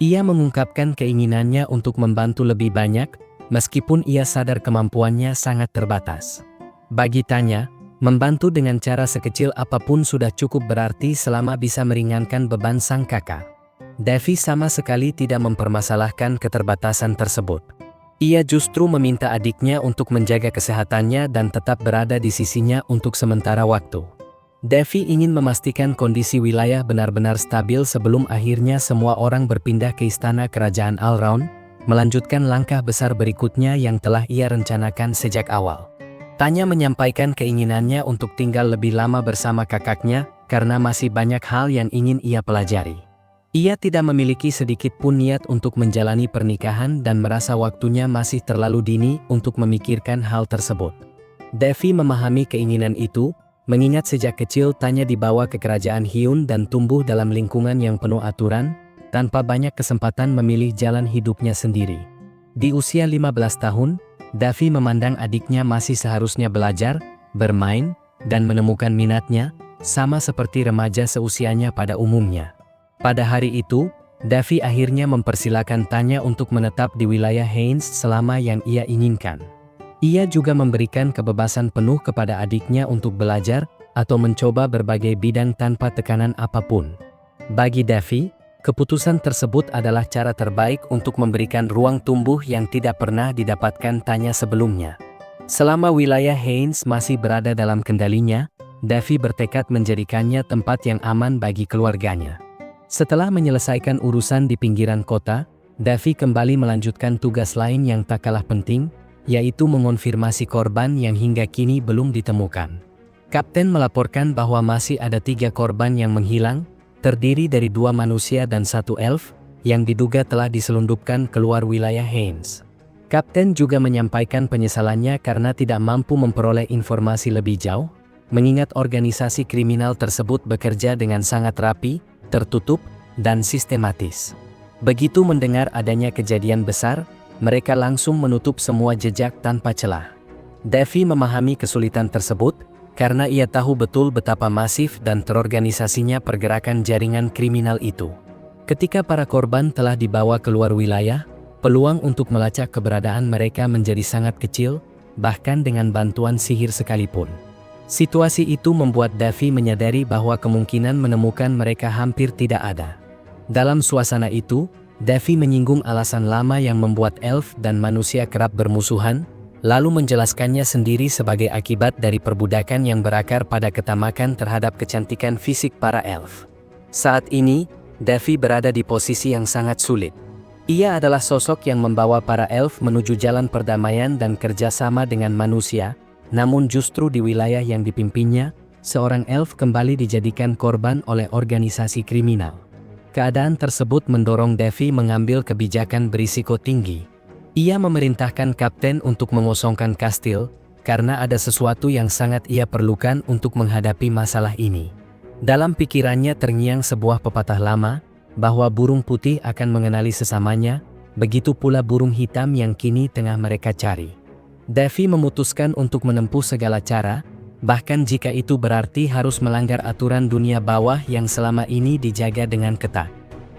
Ia mengungkapkan keinginannya untuk membantu lebih banyak, meskipun ia sadar kemampuannya sangat terbatas. Bagi Tanya, membantu dengan cara sekecil apapun sudah cukup berarti selama bisa meringankan beban sang kakak. Devi sama sekali tidak mempermasalahkan keterbatasan tersebut. Ia justru meminta adiknya untuk menjaga kesehatannya dan tetap berada di sisinya untuk sementara waktu. Devi ingin memastikan kondisi wilayah benar-benar stabil sebelum akhirnya semua orang berpindah ke istana kerajaan Alraun, melanjutkan langkah besar berikutnya yang telah ia rencanakan sejak awal. Tanya menyampaikan keinginannya untuk tinggal lebih lama bersama kakaknya karena masih banyak hal yang ingin ia pelajari. Ia tidak memiliki sedikit pun niat untuk menjalani pernikahan dan merasa waktunya masih terlalu dini untuk memikirkan hal tersebut. Devi memahami keinginan itu, mengingat sejak kecil Tanya dibawa ke kerajaan Hyun dan tumbuh dalam lingkungan yang penuh aturan, tanpa banyak kesempatan memilih jalan hidupnya sendiri. Di usia 15 tahun, Devi memandang adiknya masih seharusnya belajar, bermain, dan menemukan minatnya, sama seperti remaja seusianya pada umumnya. Pada hari itu, Devi akhirnya mempersilakan Tanya untuk menetap di wilayah Haynes selama yang ia inginkan. Ia juga memberikan kebebasan penuh kepada adiknya untuk belajar atau mencoba berbagai bidang tanpa tekanan apapun. Bagi Devi, keputusan tersebut adalah cara terbaik untuk memberikan ruang tumbuh yang tidak pernah didapatkan Tanya sebelumnya. Selama wilayah Haynes masih berada dalam kendalinya, Devi bertekad menjadikannya tempat yang aman bagi keluarganya. Setelah menyelesaikan urusan di pinggiran kota, Devi kembali melanjutkan tugas lain yang tak kalah penting, yaitu mengonfirmasi korban yang hingga kini belum ditemukan. Kapten melaporkan bahwa masih ada 3 korban yang menghilang, terdiri dari 2 manusia dan 1 elf, yang diduga telah diselundupkan keluar wilayah Haynes. Kapten juga menyampaikan penyesalannya karena tidak mampu memperoleh informasi lebih jauh, mengingat organisasi kriminal tersebut bekerja dengan sangat rapi, tertutup, dan sistematis. Begitu mendengar adanya kejadian besar, mereka langsung menutup semua jejak tanpa celah. Devi memahami kesulitan tersebut, karena ia tahu betul betapa masif dan terorganisasinya pergerakan jaringan kriminal itu. Ketika para korban telah dibawa keluar wilayah, peluang untuk melacak keberadaan mereka menjadi sangat kecil, bahkan dengan bantuan sihir sekalipun. Situasi itu membuat Devi menyadari bahwa kemungkinan menemukan mereka hampir tidak ada. Dalam suasana itu, Devi menyinggung alasan lama yang membuat elf dan manusia kerap bermusuhan, lalu menjelaskannya sendiri sebagai akibat dari perbudakan yang berakar pada ketamakan terhadap kecantikan fisik para elf. Saat ini, Devi berada di posisi yang sangat sulit. Ia adalah sosok yang membawa para elf menuju jalan perdamaian dan kerjasama dengan manusia, namun justru di wilayah yang dipimpinnya, seorang elf kembali dijadikan korban oleh organisasi kriminal. Keadaan tersebut mendorong Devi mengambil kebijakan berisiko tinggi. Ia memerintahkan kapten untuk mengosongkan kastil, karena ada sesuatu yang sangat ia perlukan untuk menghadapi masalah ini. Dalam pikirannya terngiang sebuah pepatah lama, bahwa burung putih akan mengenali sesamanya, begitu pula burung hitam yang kini tengah mereka cari. Devi memutuskan untuk menempuh segala cara, bahkan jika itu berarti harus melanggar aturan dunia bawah yang selama ini dijaga dengan ketat.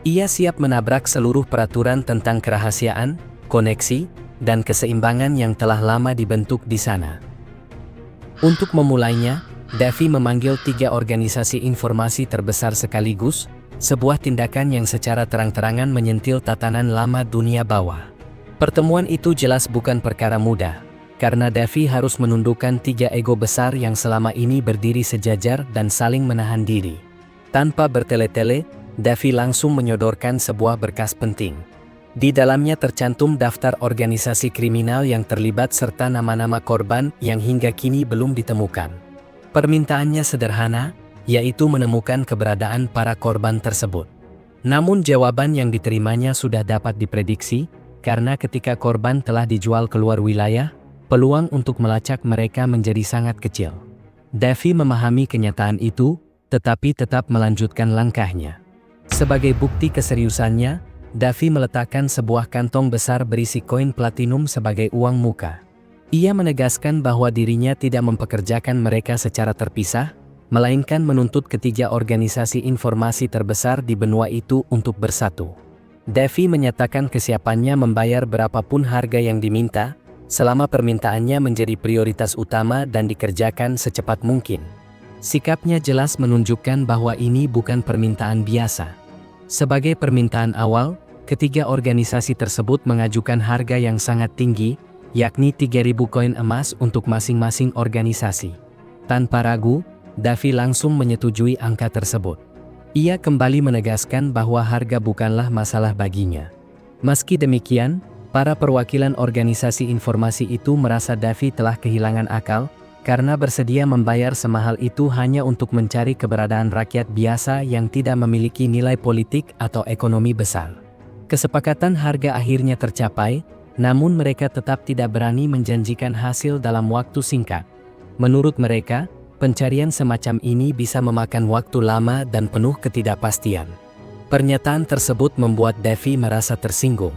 Ia siap menabrak seluruh peraturan tentang kerahasiaan, koneksi, dan keseimbangan yang telah lama dibentuk di sana. Untuk memulainya, Devi memanggil 3 organisasi informasi terbesar sekaligus, sebuah tindakan yang secara terang-terangan menyentil tatanan lama dunia bawah. Pertemuan itu jelas bukan perkara mudah, karena Devi harus menundukkan 3 ego besar yang selama ini berdiri sejajar dan saling menahan diri. Tanpa bertele-tele, Devi langsung menyodorkan sebuah berkas penting. Di dalamnya tercantum daftar organisasi kriminal yang terlibat serta nama-nama korban yang hingga kini belum ditemukan. Permintaannya sederhana, yaitu menemukan keberadaan para korban tersebut. Namun jawaban yang diterimanya sudah dapat diprediksi, karena ketika korban telah dijual keluar wilayah, peluang untuk melacak mereka menjadi sangat kecil. Devi memahami kenyataan itu, tetapi tetap melanjutkan langkahnya. Sebagai bukti keseriusannya, Devi meletakkan sebuah kantong besar berisi koin platinum sebagai uang muka. Ia menegaskan bahwa dirinya tidak mempekerjakan mereka secara terpisah, melainkan menuntut ketiga organisasi informasi terbesar di benua itu untuk bersatu. Devi menyatakan kesiapannya membayar berapapun harga yang diminta, selama permintaannya menjadi prioritas utama dan dikerjakan secepat mungkin. Sikapnya jelas menunjukkan bahwa ini bukan permintaan biasa. Sebagai permintaan awal, ketiga organisasi tersebut mengajukan harga yang sangat tinggi, yakni 3.000 koin emas untuk masing-masing organisasi. Tanpa ragu, Davy langsung menyetujui angka tersebut. Ia kembali menegaskan bahwa harga bukanlah masalah baginya. Meski demikian, para perwakilan organisasi informasi itu merasa Davy telah kehilangan akal, karena bersedia membayar semahal itu hanya untuk mencari keberadaan rakyat biasa yang tidak memiliki nilai politik atau ekonomi besar. Kesepakatan harga akhirnya tercapai, namun mereka tetap tidak berani menjanjikan hasil dalam waktu singkat. Menurut mereka, pencarian semacam ini bisa memakan waktu lama dan penuh ketidakpastian. Pernyataan tersebut membuat Davy merasa tersinggung.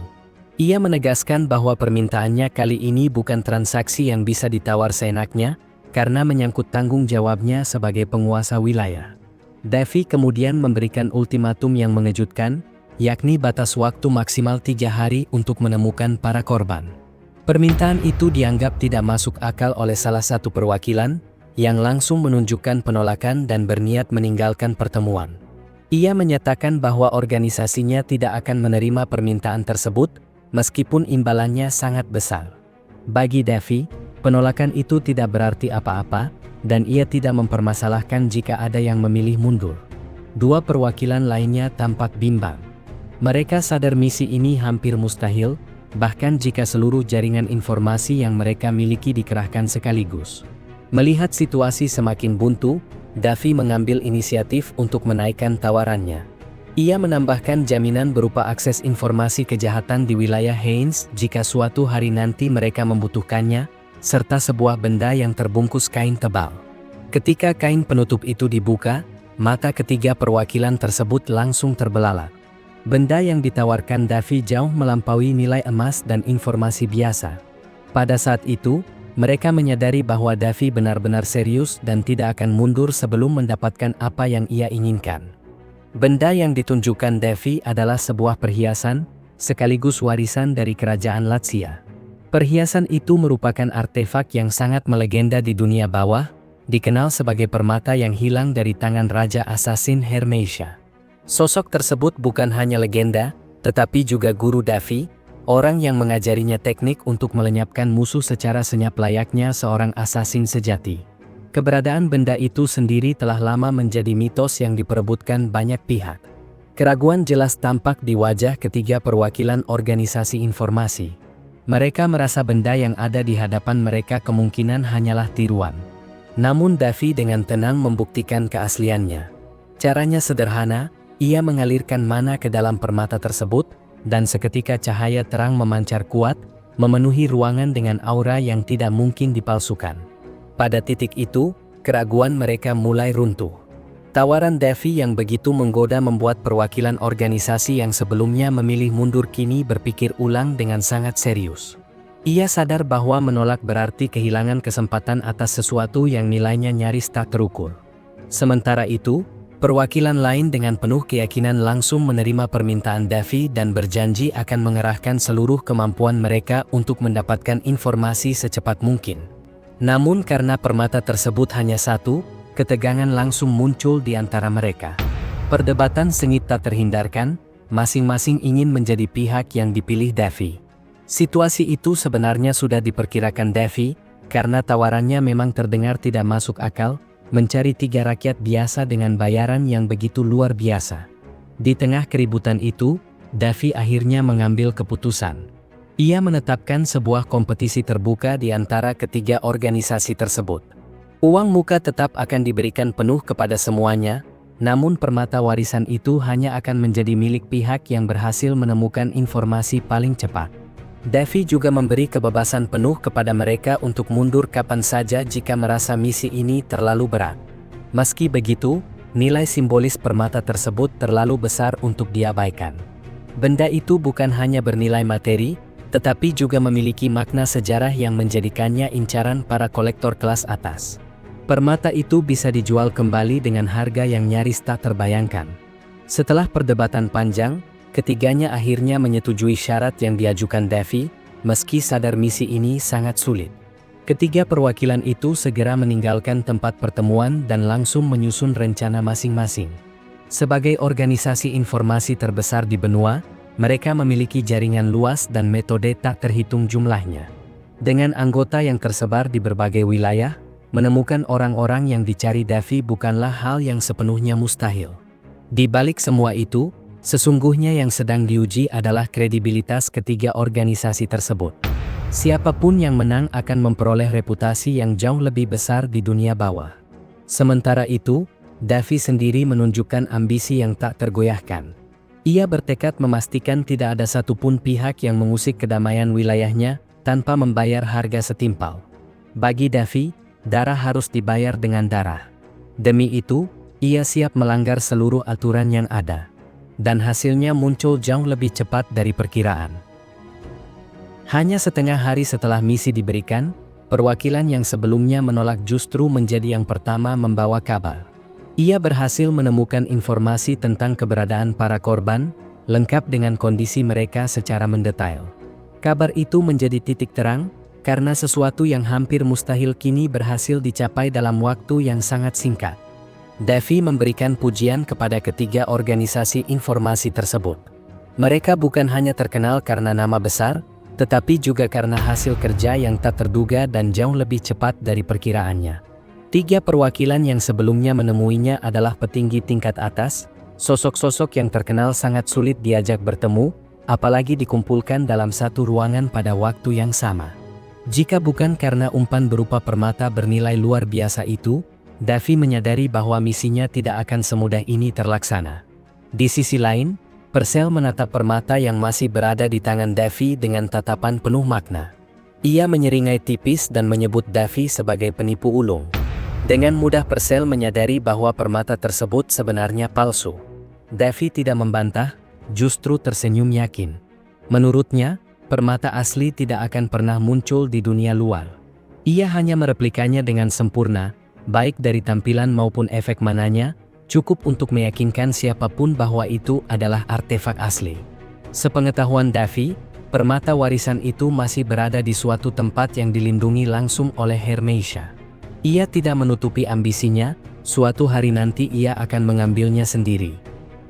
Ia menegaskan bahwa permintaannya kali ini bukan transaksi yang bisa ditawar seenaknya, karena menyangkut tanggung jawabnya sebagai penguasa wilayah. Davy kemudian memberikan ultimatum yang mengejutkan, yakni batas waktu maksimal 3 hari untuk menemukan para korban. Permintaan itu dianggap tidak masuk akal oleh salah satu perwakilan, yang langsung menunjukkan penolakan dan berniat meninggalkan pertemuan. Ia menyatakan bahwa organisasinya tidak akan menerima permintaan tersebut, meskipun imbalannya sangat besar. Bagi Davy, penolakan itu tidak berarti apa-apa, dan ia tidak mempermasalahkan jika ada yang memilih mundur. Dua perwakilan lainnya tampak bimbang. Mereka sadar misi ini hampir mustahil, bahkan jika seluruh jaringan informasi yang mereka miliki dikerahkan sekaligus. Melihat situasi semakin buntu, Davy mengambil inisiatif untuk menaikkan tawarannya. Ia menambahkan jaminan berupa akses informasi kejahatan di wilayah Haines jika suatu hari nanti mereka membutuhkannya, serta sebuah benda yang terbungkus kain tebal. Ketika kain penutup itu dibuka, mata ketiga perwakilan tersebut langsung terbelalak. Benda yang ditawarkan Davy jauh melampaui nilai emas dan informasi biasa. Pada saat itu, mereka menyadari bahwa Davy benar-benar serius dan tidak akan mundur sebelum mendapatkan apa yang ia inginkan. Benda yang ditunjukkan Davy adalah sebuah perhiasan, sekaligus warisan dari kerajaan Lazia. Perhiasan itu merupakan artefak yang sangat melegenda di dunia bawah, dikenal sebagai permata yang hilang dari tangan Raja Assassin Hermesia. Sosok tersebut bukan hanya legenda, tetapi juga guru Davy, orang yang mengajarinya teknik untuk melenyapkan musuh secara senyap layaknya seorang assassin sejati. Keberadaan benda itu sendiri telah lama menjadi mitos yang diperebutkan banyak pihak. Keraguan jelas tampak di wajah ketiga perwakilan organisasi informasi. Mereka merasa benda yang ada di hadapan mereka kemungkinan hanyalah tiruan. Namun Davy dengan tenang membuktikan keasliannya. Caranya sederhana, ia mengalirkan mana ke dalam permata tersebut, dan seketika cahaya terang memancar kuat, memenuhi ruangan dengan aura yang tidak mungkin dipalsukan. Pada titik itu, keraguan mereka mulai runtuh. Tawaran Davy yang begitu menggoda membuat perwakilan organisasi yang sebelumnya memilih mundur kini berpikir ulang dengan sangat serius. Ia sadar bahwa menolak berarti kehilangan kesempatan atas sesuatu yang nilainya nyaris tak terukur. Sementara itu, perwakilan lain dengan penuh keyakinan langsung menerima permintaan Davy dan berjanji akan mengerahkan seluruh kemampuan mereka untuk mendapatkan informasi secepat mungkin. Namun karena permata tersebut hanya satu, ketegangan langsung muncul di antara mereka. Perdebatan sengit tak terhindarkan, masing-masing ingin menjadi pihak yang dipilih Davy. Situasi itu sebenarnya sudah diperkirakan Davy, karena tawarannya memang terdengar tidak masuk akal, mencari 3 rakyat biasa dengan bayaran yang begitu luar biasa. Di tengah keributan itu, Davy akhirnya mengambil keputusan. Ia menetapkan sebuah kompetisi terbuka di antara ketiga organisasi tersebut. Uang muka tetap akan diberikan penuh kepada semuanya, namun permata warisan itu hanya akan menjadi milik pihak yang berhasil menemukan informasi paling cepat. Davy juga memberi kebebasan penuh kepada mereka untuk mundur kapan saja jika merasa misi ini terlalu berat. Meski begitu, nilai simbolis permata tersebut terlalu besar untuk diabaikan. Benda itu bukan hanya bernilai materi, tetapi juga memiliki makna sejarah yang menjadikannya incaran para kolektor kelas atas. Permata itu bisa dijual kembali dengan harga yang nyaris tak terbayangkan. Setelah perdebatan panjang, ketiganya akhirnya menyetujui syarat yang diajukan Davy, meski sadar misi ini sangat sulit. Ketiga perwakilan itu segera meninggalkan tempat pertemuan dan langsung menyusun rencana masing-masing. Sebagai organisasi informasi terbesar di benua, mereka memiliki jaringan luas dan metode tak terhitung jumlahnya. Dengan anggota yang tersebar di berbagai wilayah, menemukan orang-orang yang dicari Davy bukanlah hal yang sepenuhnya mustahil. Di balik semua itu, sesungguhnya yang sedang diuji adalah kredibilitas ketiga organisasi tersebut. Siapapun yang menang akan memperoleh reputasi yang jauh lebih besar di dunia bawah. Sementara itu, Davy sendiri menunjukkan ambisi yang tak tergoyahkan. Ia bertekad memastikan tidak ada satupun pihak yang mengusik kedamaian wilayahnya tanpa membayar harga setimpal. Bagi Davy, darah harus dibayar dengan darah. Demi itu, ia siap melanggar seluruh aturan yang ada. Dan hasilnya muncul jauh lebih cepat dari perkiraan. Hanya setengah hari setelah misi diberikan, perwakilan yang sebelumnya menolak justru menjadi yang pertama membawa kabar. Ia berhasil menemukan informasi tentang keberadaan para korban, lengkap dengan kondisi mereka secara mendetail. Kabar itu menjadi titik terang, karena sesuatu yang hampir mustahil kini berhasil dicapai dalam waktu yang sangat singkat. Davy memberikan pujian kepada ketiga organisasi informasi tersebut. Mereka bukan hanya terkenal karena nama besar, tetapi juga karena hasil kerja yang tak terduga dan jauh lebih cepat dari perkiraannya. Tiga perwakilan yang sebelumnya menemuinya adalah petinggi tingkat atas, sosok-sosok yang terkenal sangat sulit diajak bertemu, apalagi dikumpulkan dalam satu ruangan pada waktu yang sama. Jika bukan karena umpan berupa permata bernilai luar biasa itu, Davy menyadari bahwa misinya tidak akan semudah ini terlaksana. Di sisi lain, Purcell menatap permata yang masih berada di tangan Davy dengan tatapan penuh makna. Ia menyeringai tipis dan menyebut Davy sebagai penipu ulung. Dengan mudah Purcell menyadari bahwa permata tersebut sebenarnya palsu. Davy tidak membantah, justru tersenyum yakin. Menurutnya, permata asli tidak akan pernah muncul di dunia luar. Ia hanya mereplikanya dengan sempurna, baik dari tampilan maupun efek mananya, cukup untuk meyakinkan siapapun bahwa itu adalah artefak asli. Sepengetahuan Davy, permata warisan itu masih berada di suatu tempat yang dilindungi langsung oleh Hermesia. Ia tidak menutupi ambisinya, suatu hari nanti ia akan mengambilnya sendiri.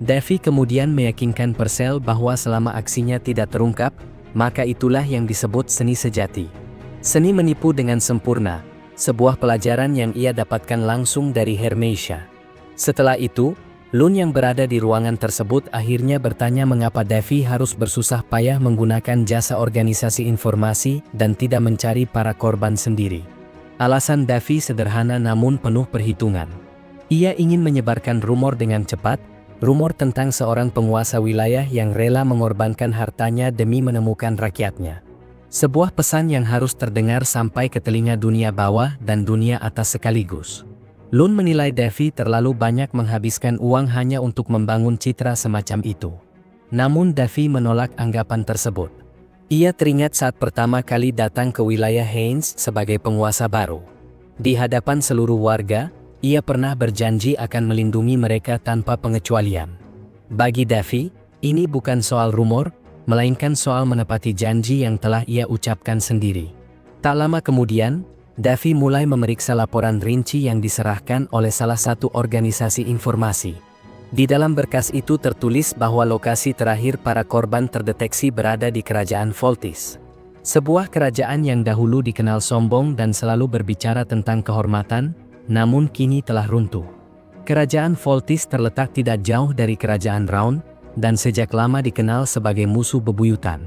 Davy kemudian meyakinkan Purcell bahwa selama aksinya tidak terungkap, maka itulah yang disebut seni sejati. Seni menipu dengan sempurna, sebuah pelajaran yang ia dapatkan langsung dari Hermesia. Setelah itu, Lun yang berada di ruangan tersebut akhirnya bertanya mengapa Davy harus bersusah payah menggunakan jasa organisasi informasi dan tidak mencari para korban sendiri. Alasan Davy sederhana namun penuh perhitungan. Ia ingin menyebarkan rumor dengan cepat, rumor tentang seorang penguasa wilayah yang rela mengorbankan hartanya demi menemukan rakyatnya. Sebuah pesan yang harus terdengar sampai ke telinga dunia bawah dan dunia atas sekaligus. Lun menilai Davy terlalu banyak menghabiskan uang hanya untuk membangun citra semacam itu. Namun Davy menolak anggapan tersebut. Ia teringat saat pertama kali datang ke wilayah Haynes sebagai penguasa baru. Di hadapan seluruh warga, ia pernah berjanji akan melindungi mereka tanpa pengecualian. Bagi Davy, ini bukan soal rumor, melainkan soal menepati janji yang telah ia ucapkan sendiri. Tak lama kemudian, Davy mulai memeriksa laporan rinci yang diserahkan oleh salah satu organisasi informasi. Di dalam berkas itu tertulis bahwa lokasi terakhir para korban terdeteksi berada di Kerajaan Voltis. Sebuah kerajaan yang dahulu dikenal sombong dan selalu berbicara tentang kehormatan, namun kini telah runtuh. Kerajaan Voltis terletak tidak jauh dari Kerajaan Raun, dan sejak lama dikenal sebagai musuh bebuyutan.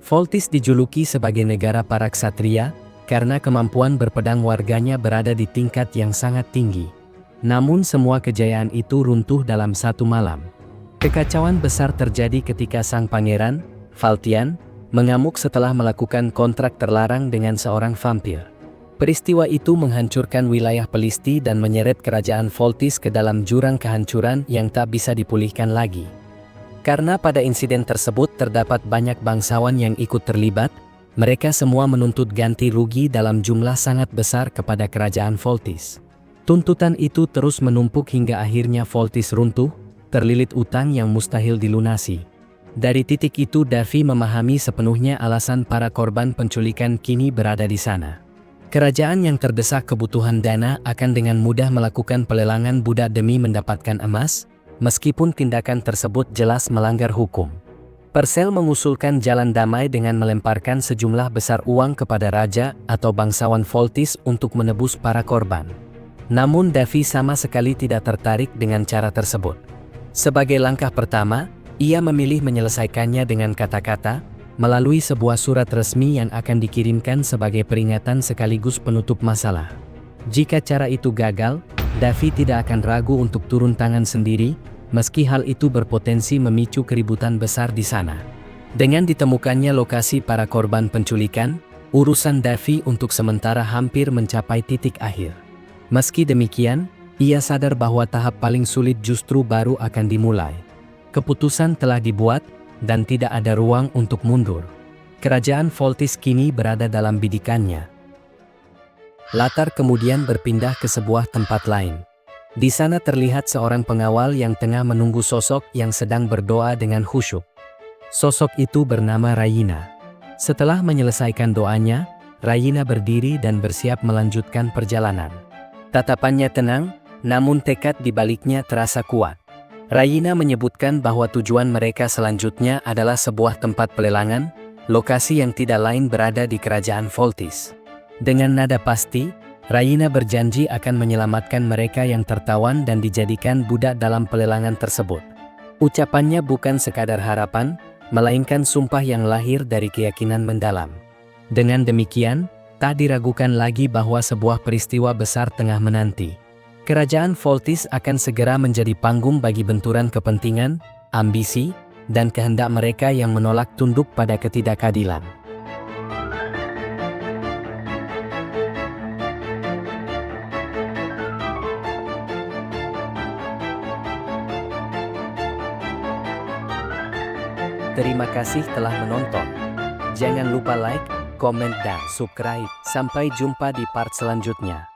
Voltis dijuluki sebagai negara para ksatria, karena kemampuan berpedang warganya berada di tingkat yang sangat tinggi. Namun semua kejayaan itu runtuh dalam satu malam. Kekacauan besar terjadi ketika sang pangeran, Valtian, mengamuk setelah melakukan kontrak terlarang dengan seorang vampir. Peristiwa itu menghancurkan wilayah Pelisti dan menyeret kerajaan Voltis ke dalam jurang kehancuran yang tak bisa dipulihkan lagi. Karena pada insiden tersebut terdapat banyak bangsawan yang ikut terlibat, mereka semua menuntut ganti rugi dalam jumlah sangat besar kepada kerajaan Voltis. Tuntutan itu terus menumpuk hingga akhirnya Voltis runtuh, terlilit utang yang mustahil dilunasi. Dari titik itu Davy memahami sepenuhnya alasan para korban penculikan kini berada di sana. Kerajaan yang terdesak kebutuhan dana akan dengan mudah melakukan pelelangan budak demi mendapatkan emas, meskipun tindakan tersebut jelas melanggar hukum. Purcell mengusulkan jalan damai dengan melemparkan sejumlah besar uang kepada raja atau bangsawan Voltis untuk menebus para korban. Namun Davy sama sekali tidak tertarik dengan cara tersebut. Sebagai langkah pertama, ia memilih menyelesaikannya dengan kata-kata, melalui sebuah surat resmi yang akan dikirimkan sebagai peringatan sekaligus penutup masalah. Jika cara itu gagal, Davy tidak akan ragu untuk turun tangan sendiri, meski hal itu berpotensi memicu keributan besar di sana. Dengan ditemukannya lokasi para korban penculikan, urusan Davy untuk sementara hampir mencapai titik akhir. Meski demikian, ia sadar bahwa tahap paling sulit justru baru akan dimulai. Keputusan telah dibuat, dan tidak ada ruang untuk mundur. Kerajaan Voltis kini berada dalam bidikannya. Latar kemudian berpindah ke sebuah tempat lain. Di sana terlihat seorang pengawal yang tengah menunggu sosok yang sedang berdoa dengan khusyuk. Sosok itu bernama Raina. Setelah menyelesaikan doanya, Raina berdiri dan bersiap melanjutkan perjalanan. Tatapannya tenang, namun tekad di baliknya terasa kuat. Raina menyebutkan bahwa tujuan mereka selanjutnya adalah sebuah tempat pelelangan, lokasi yang tidak lain berada di kerajaan Voltis. Dengan nada pasti, Raina berjanji akan menyelamatkan mereka yang tertawan dan dijadikan budak dalam pelelangan tersebut. Ucapannya bukan sekadar harapan, melainkan sumpah yang lahir dari keyakinan mendalam. Dengan demikian, tak diragukan lagi bahwa sebuah peristiwa besar tengah menanti. Kerajaan Voltis akan segera menjadi panggung bagi benturan kepentingan, ambisi, dan kehendak mereka yang menolak tunduk pada ketidakadilan. Terima kasih telah menonton. Jangan lupa like, komen, dan subscribe. Sampai jumpa di part selanjutnya.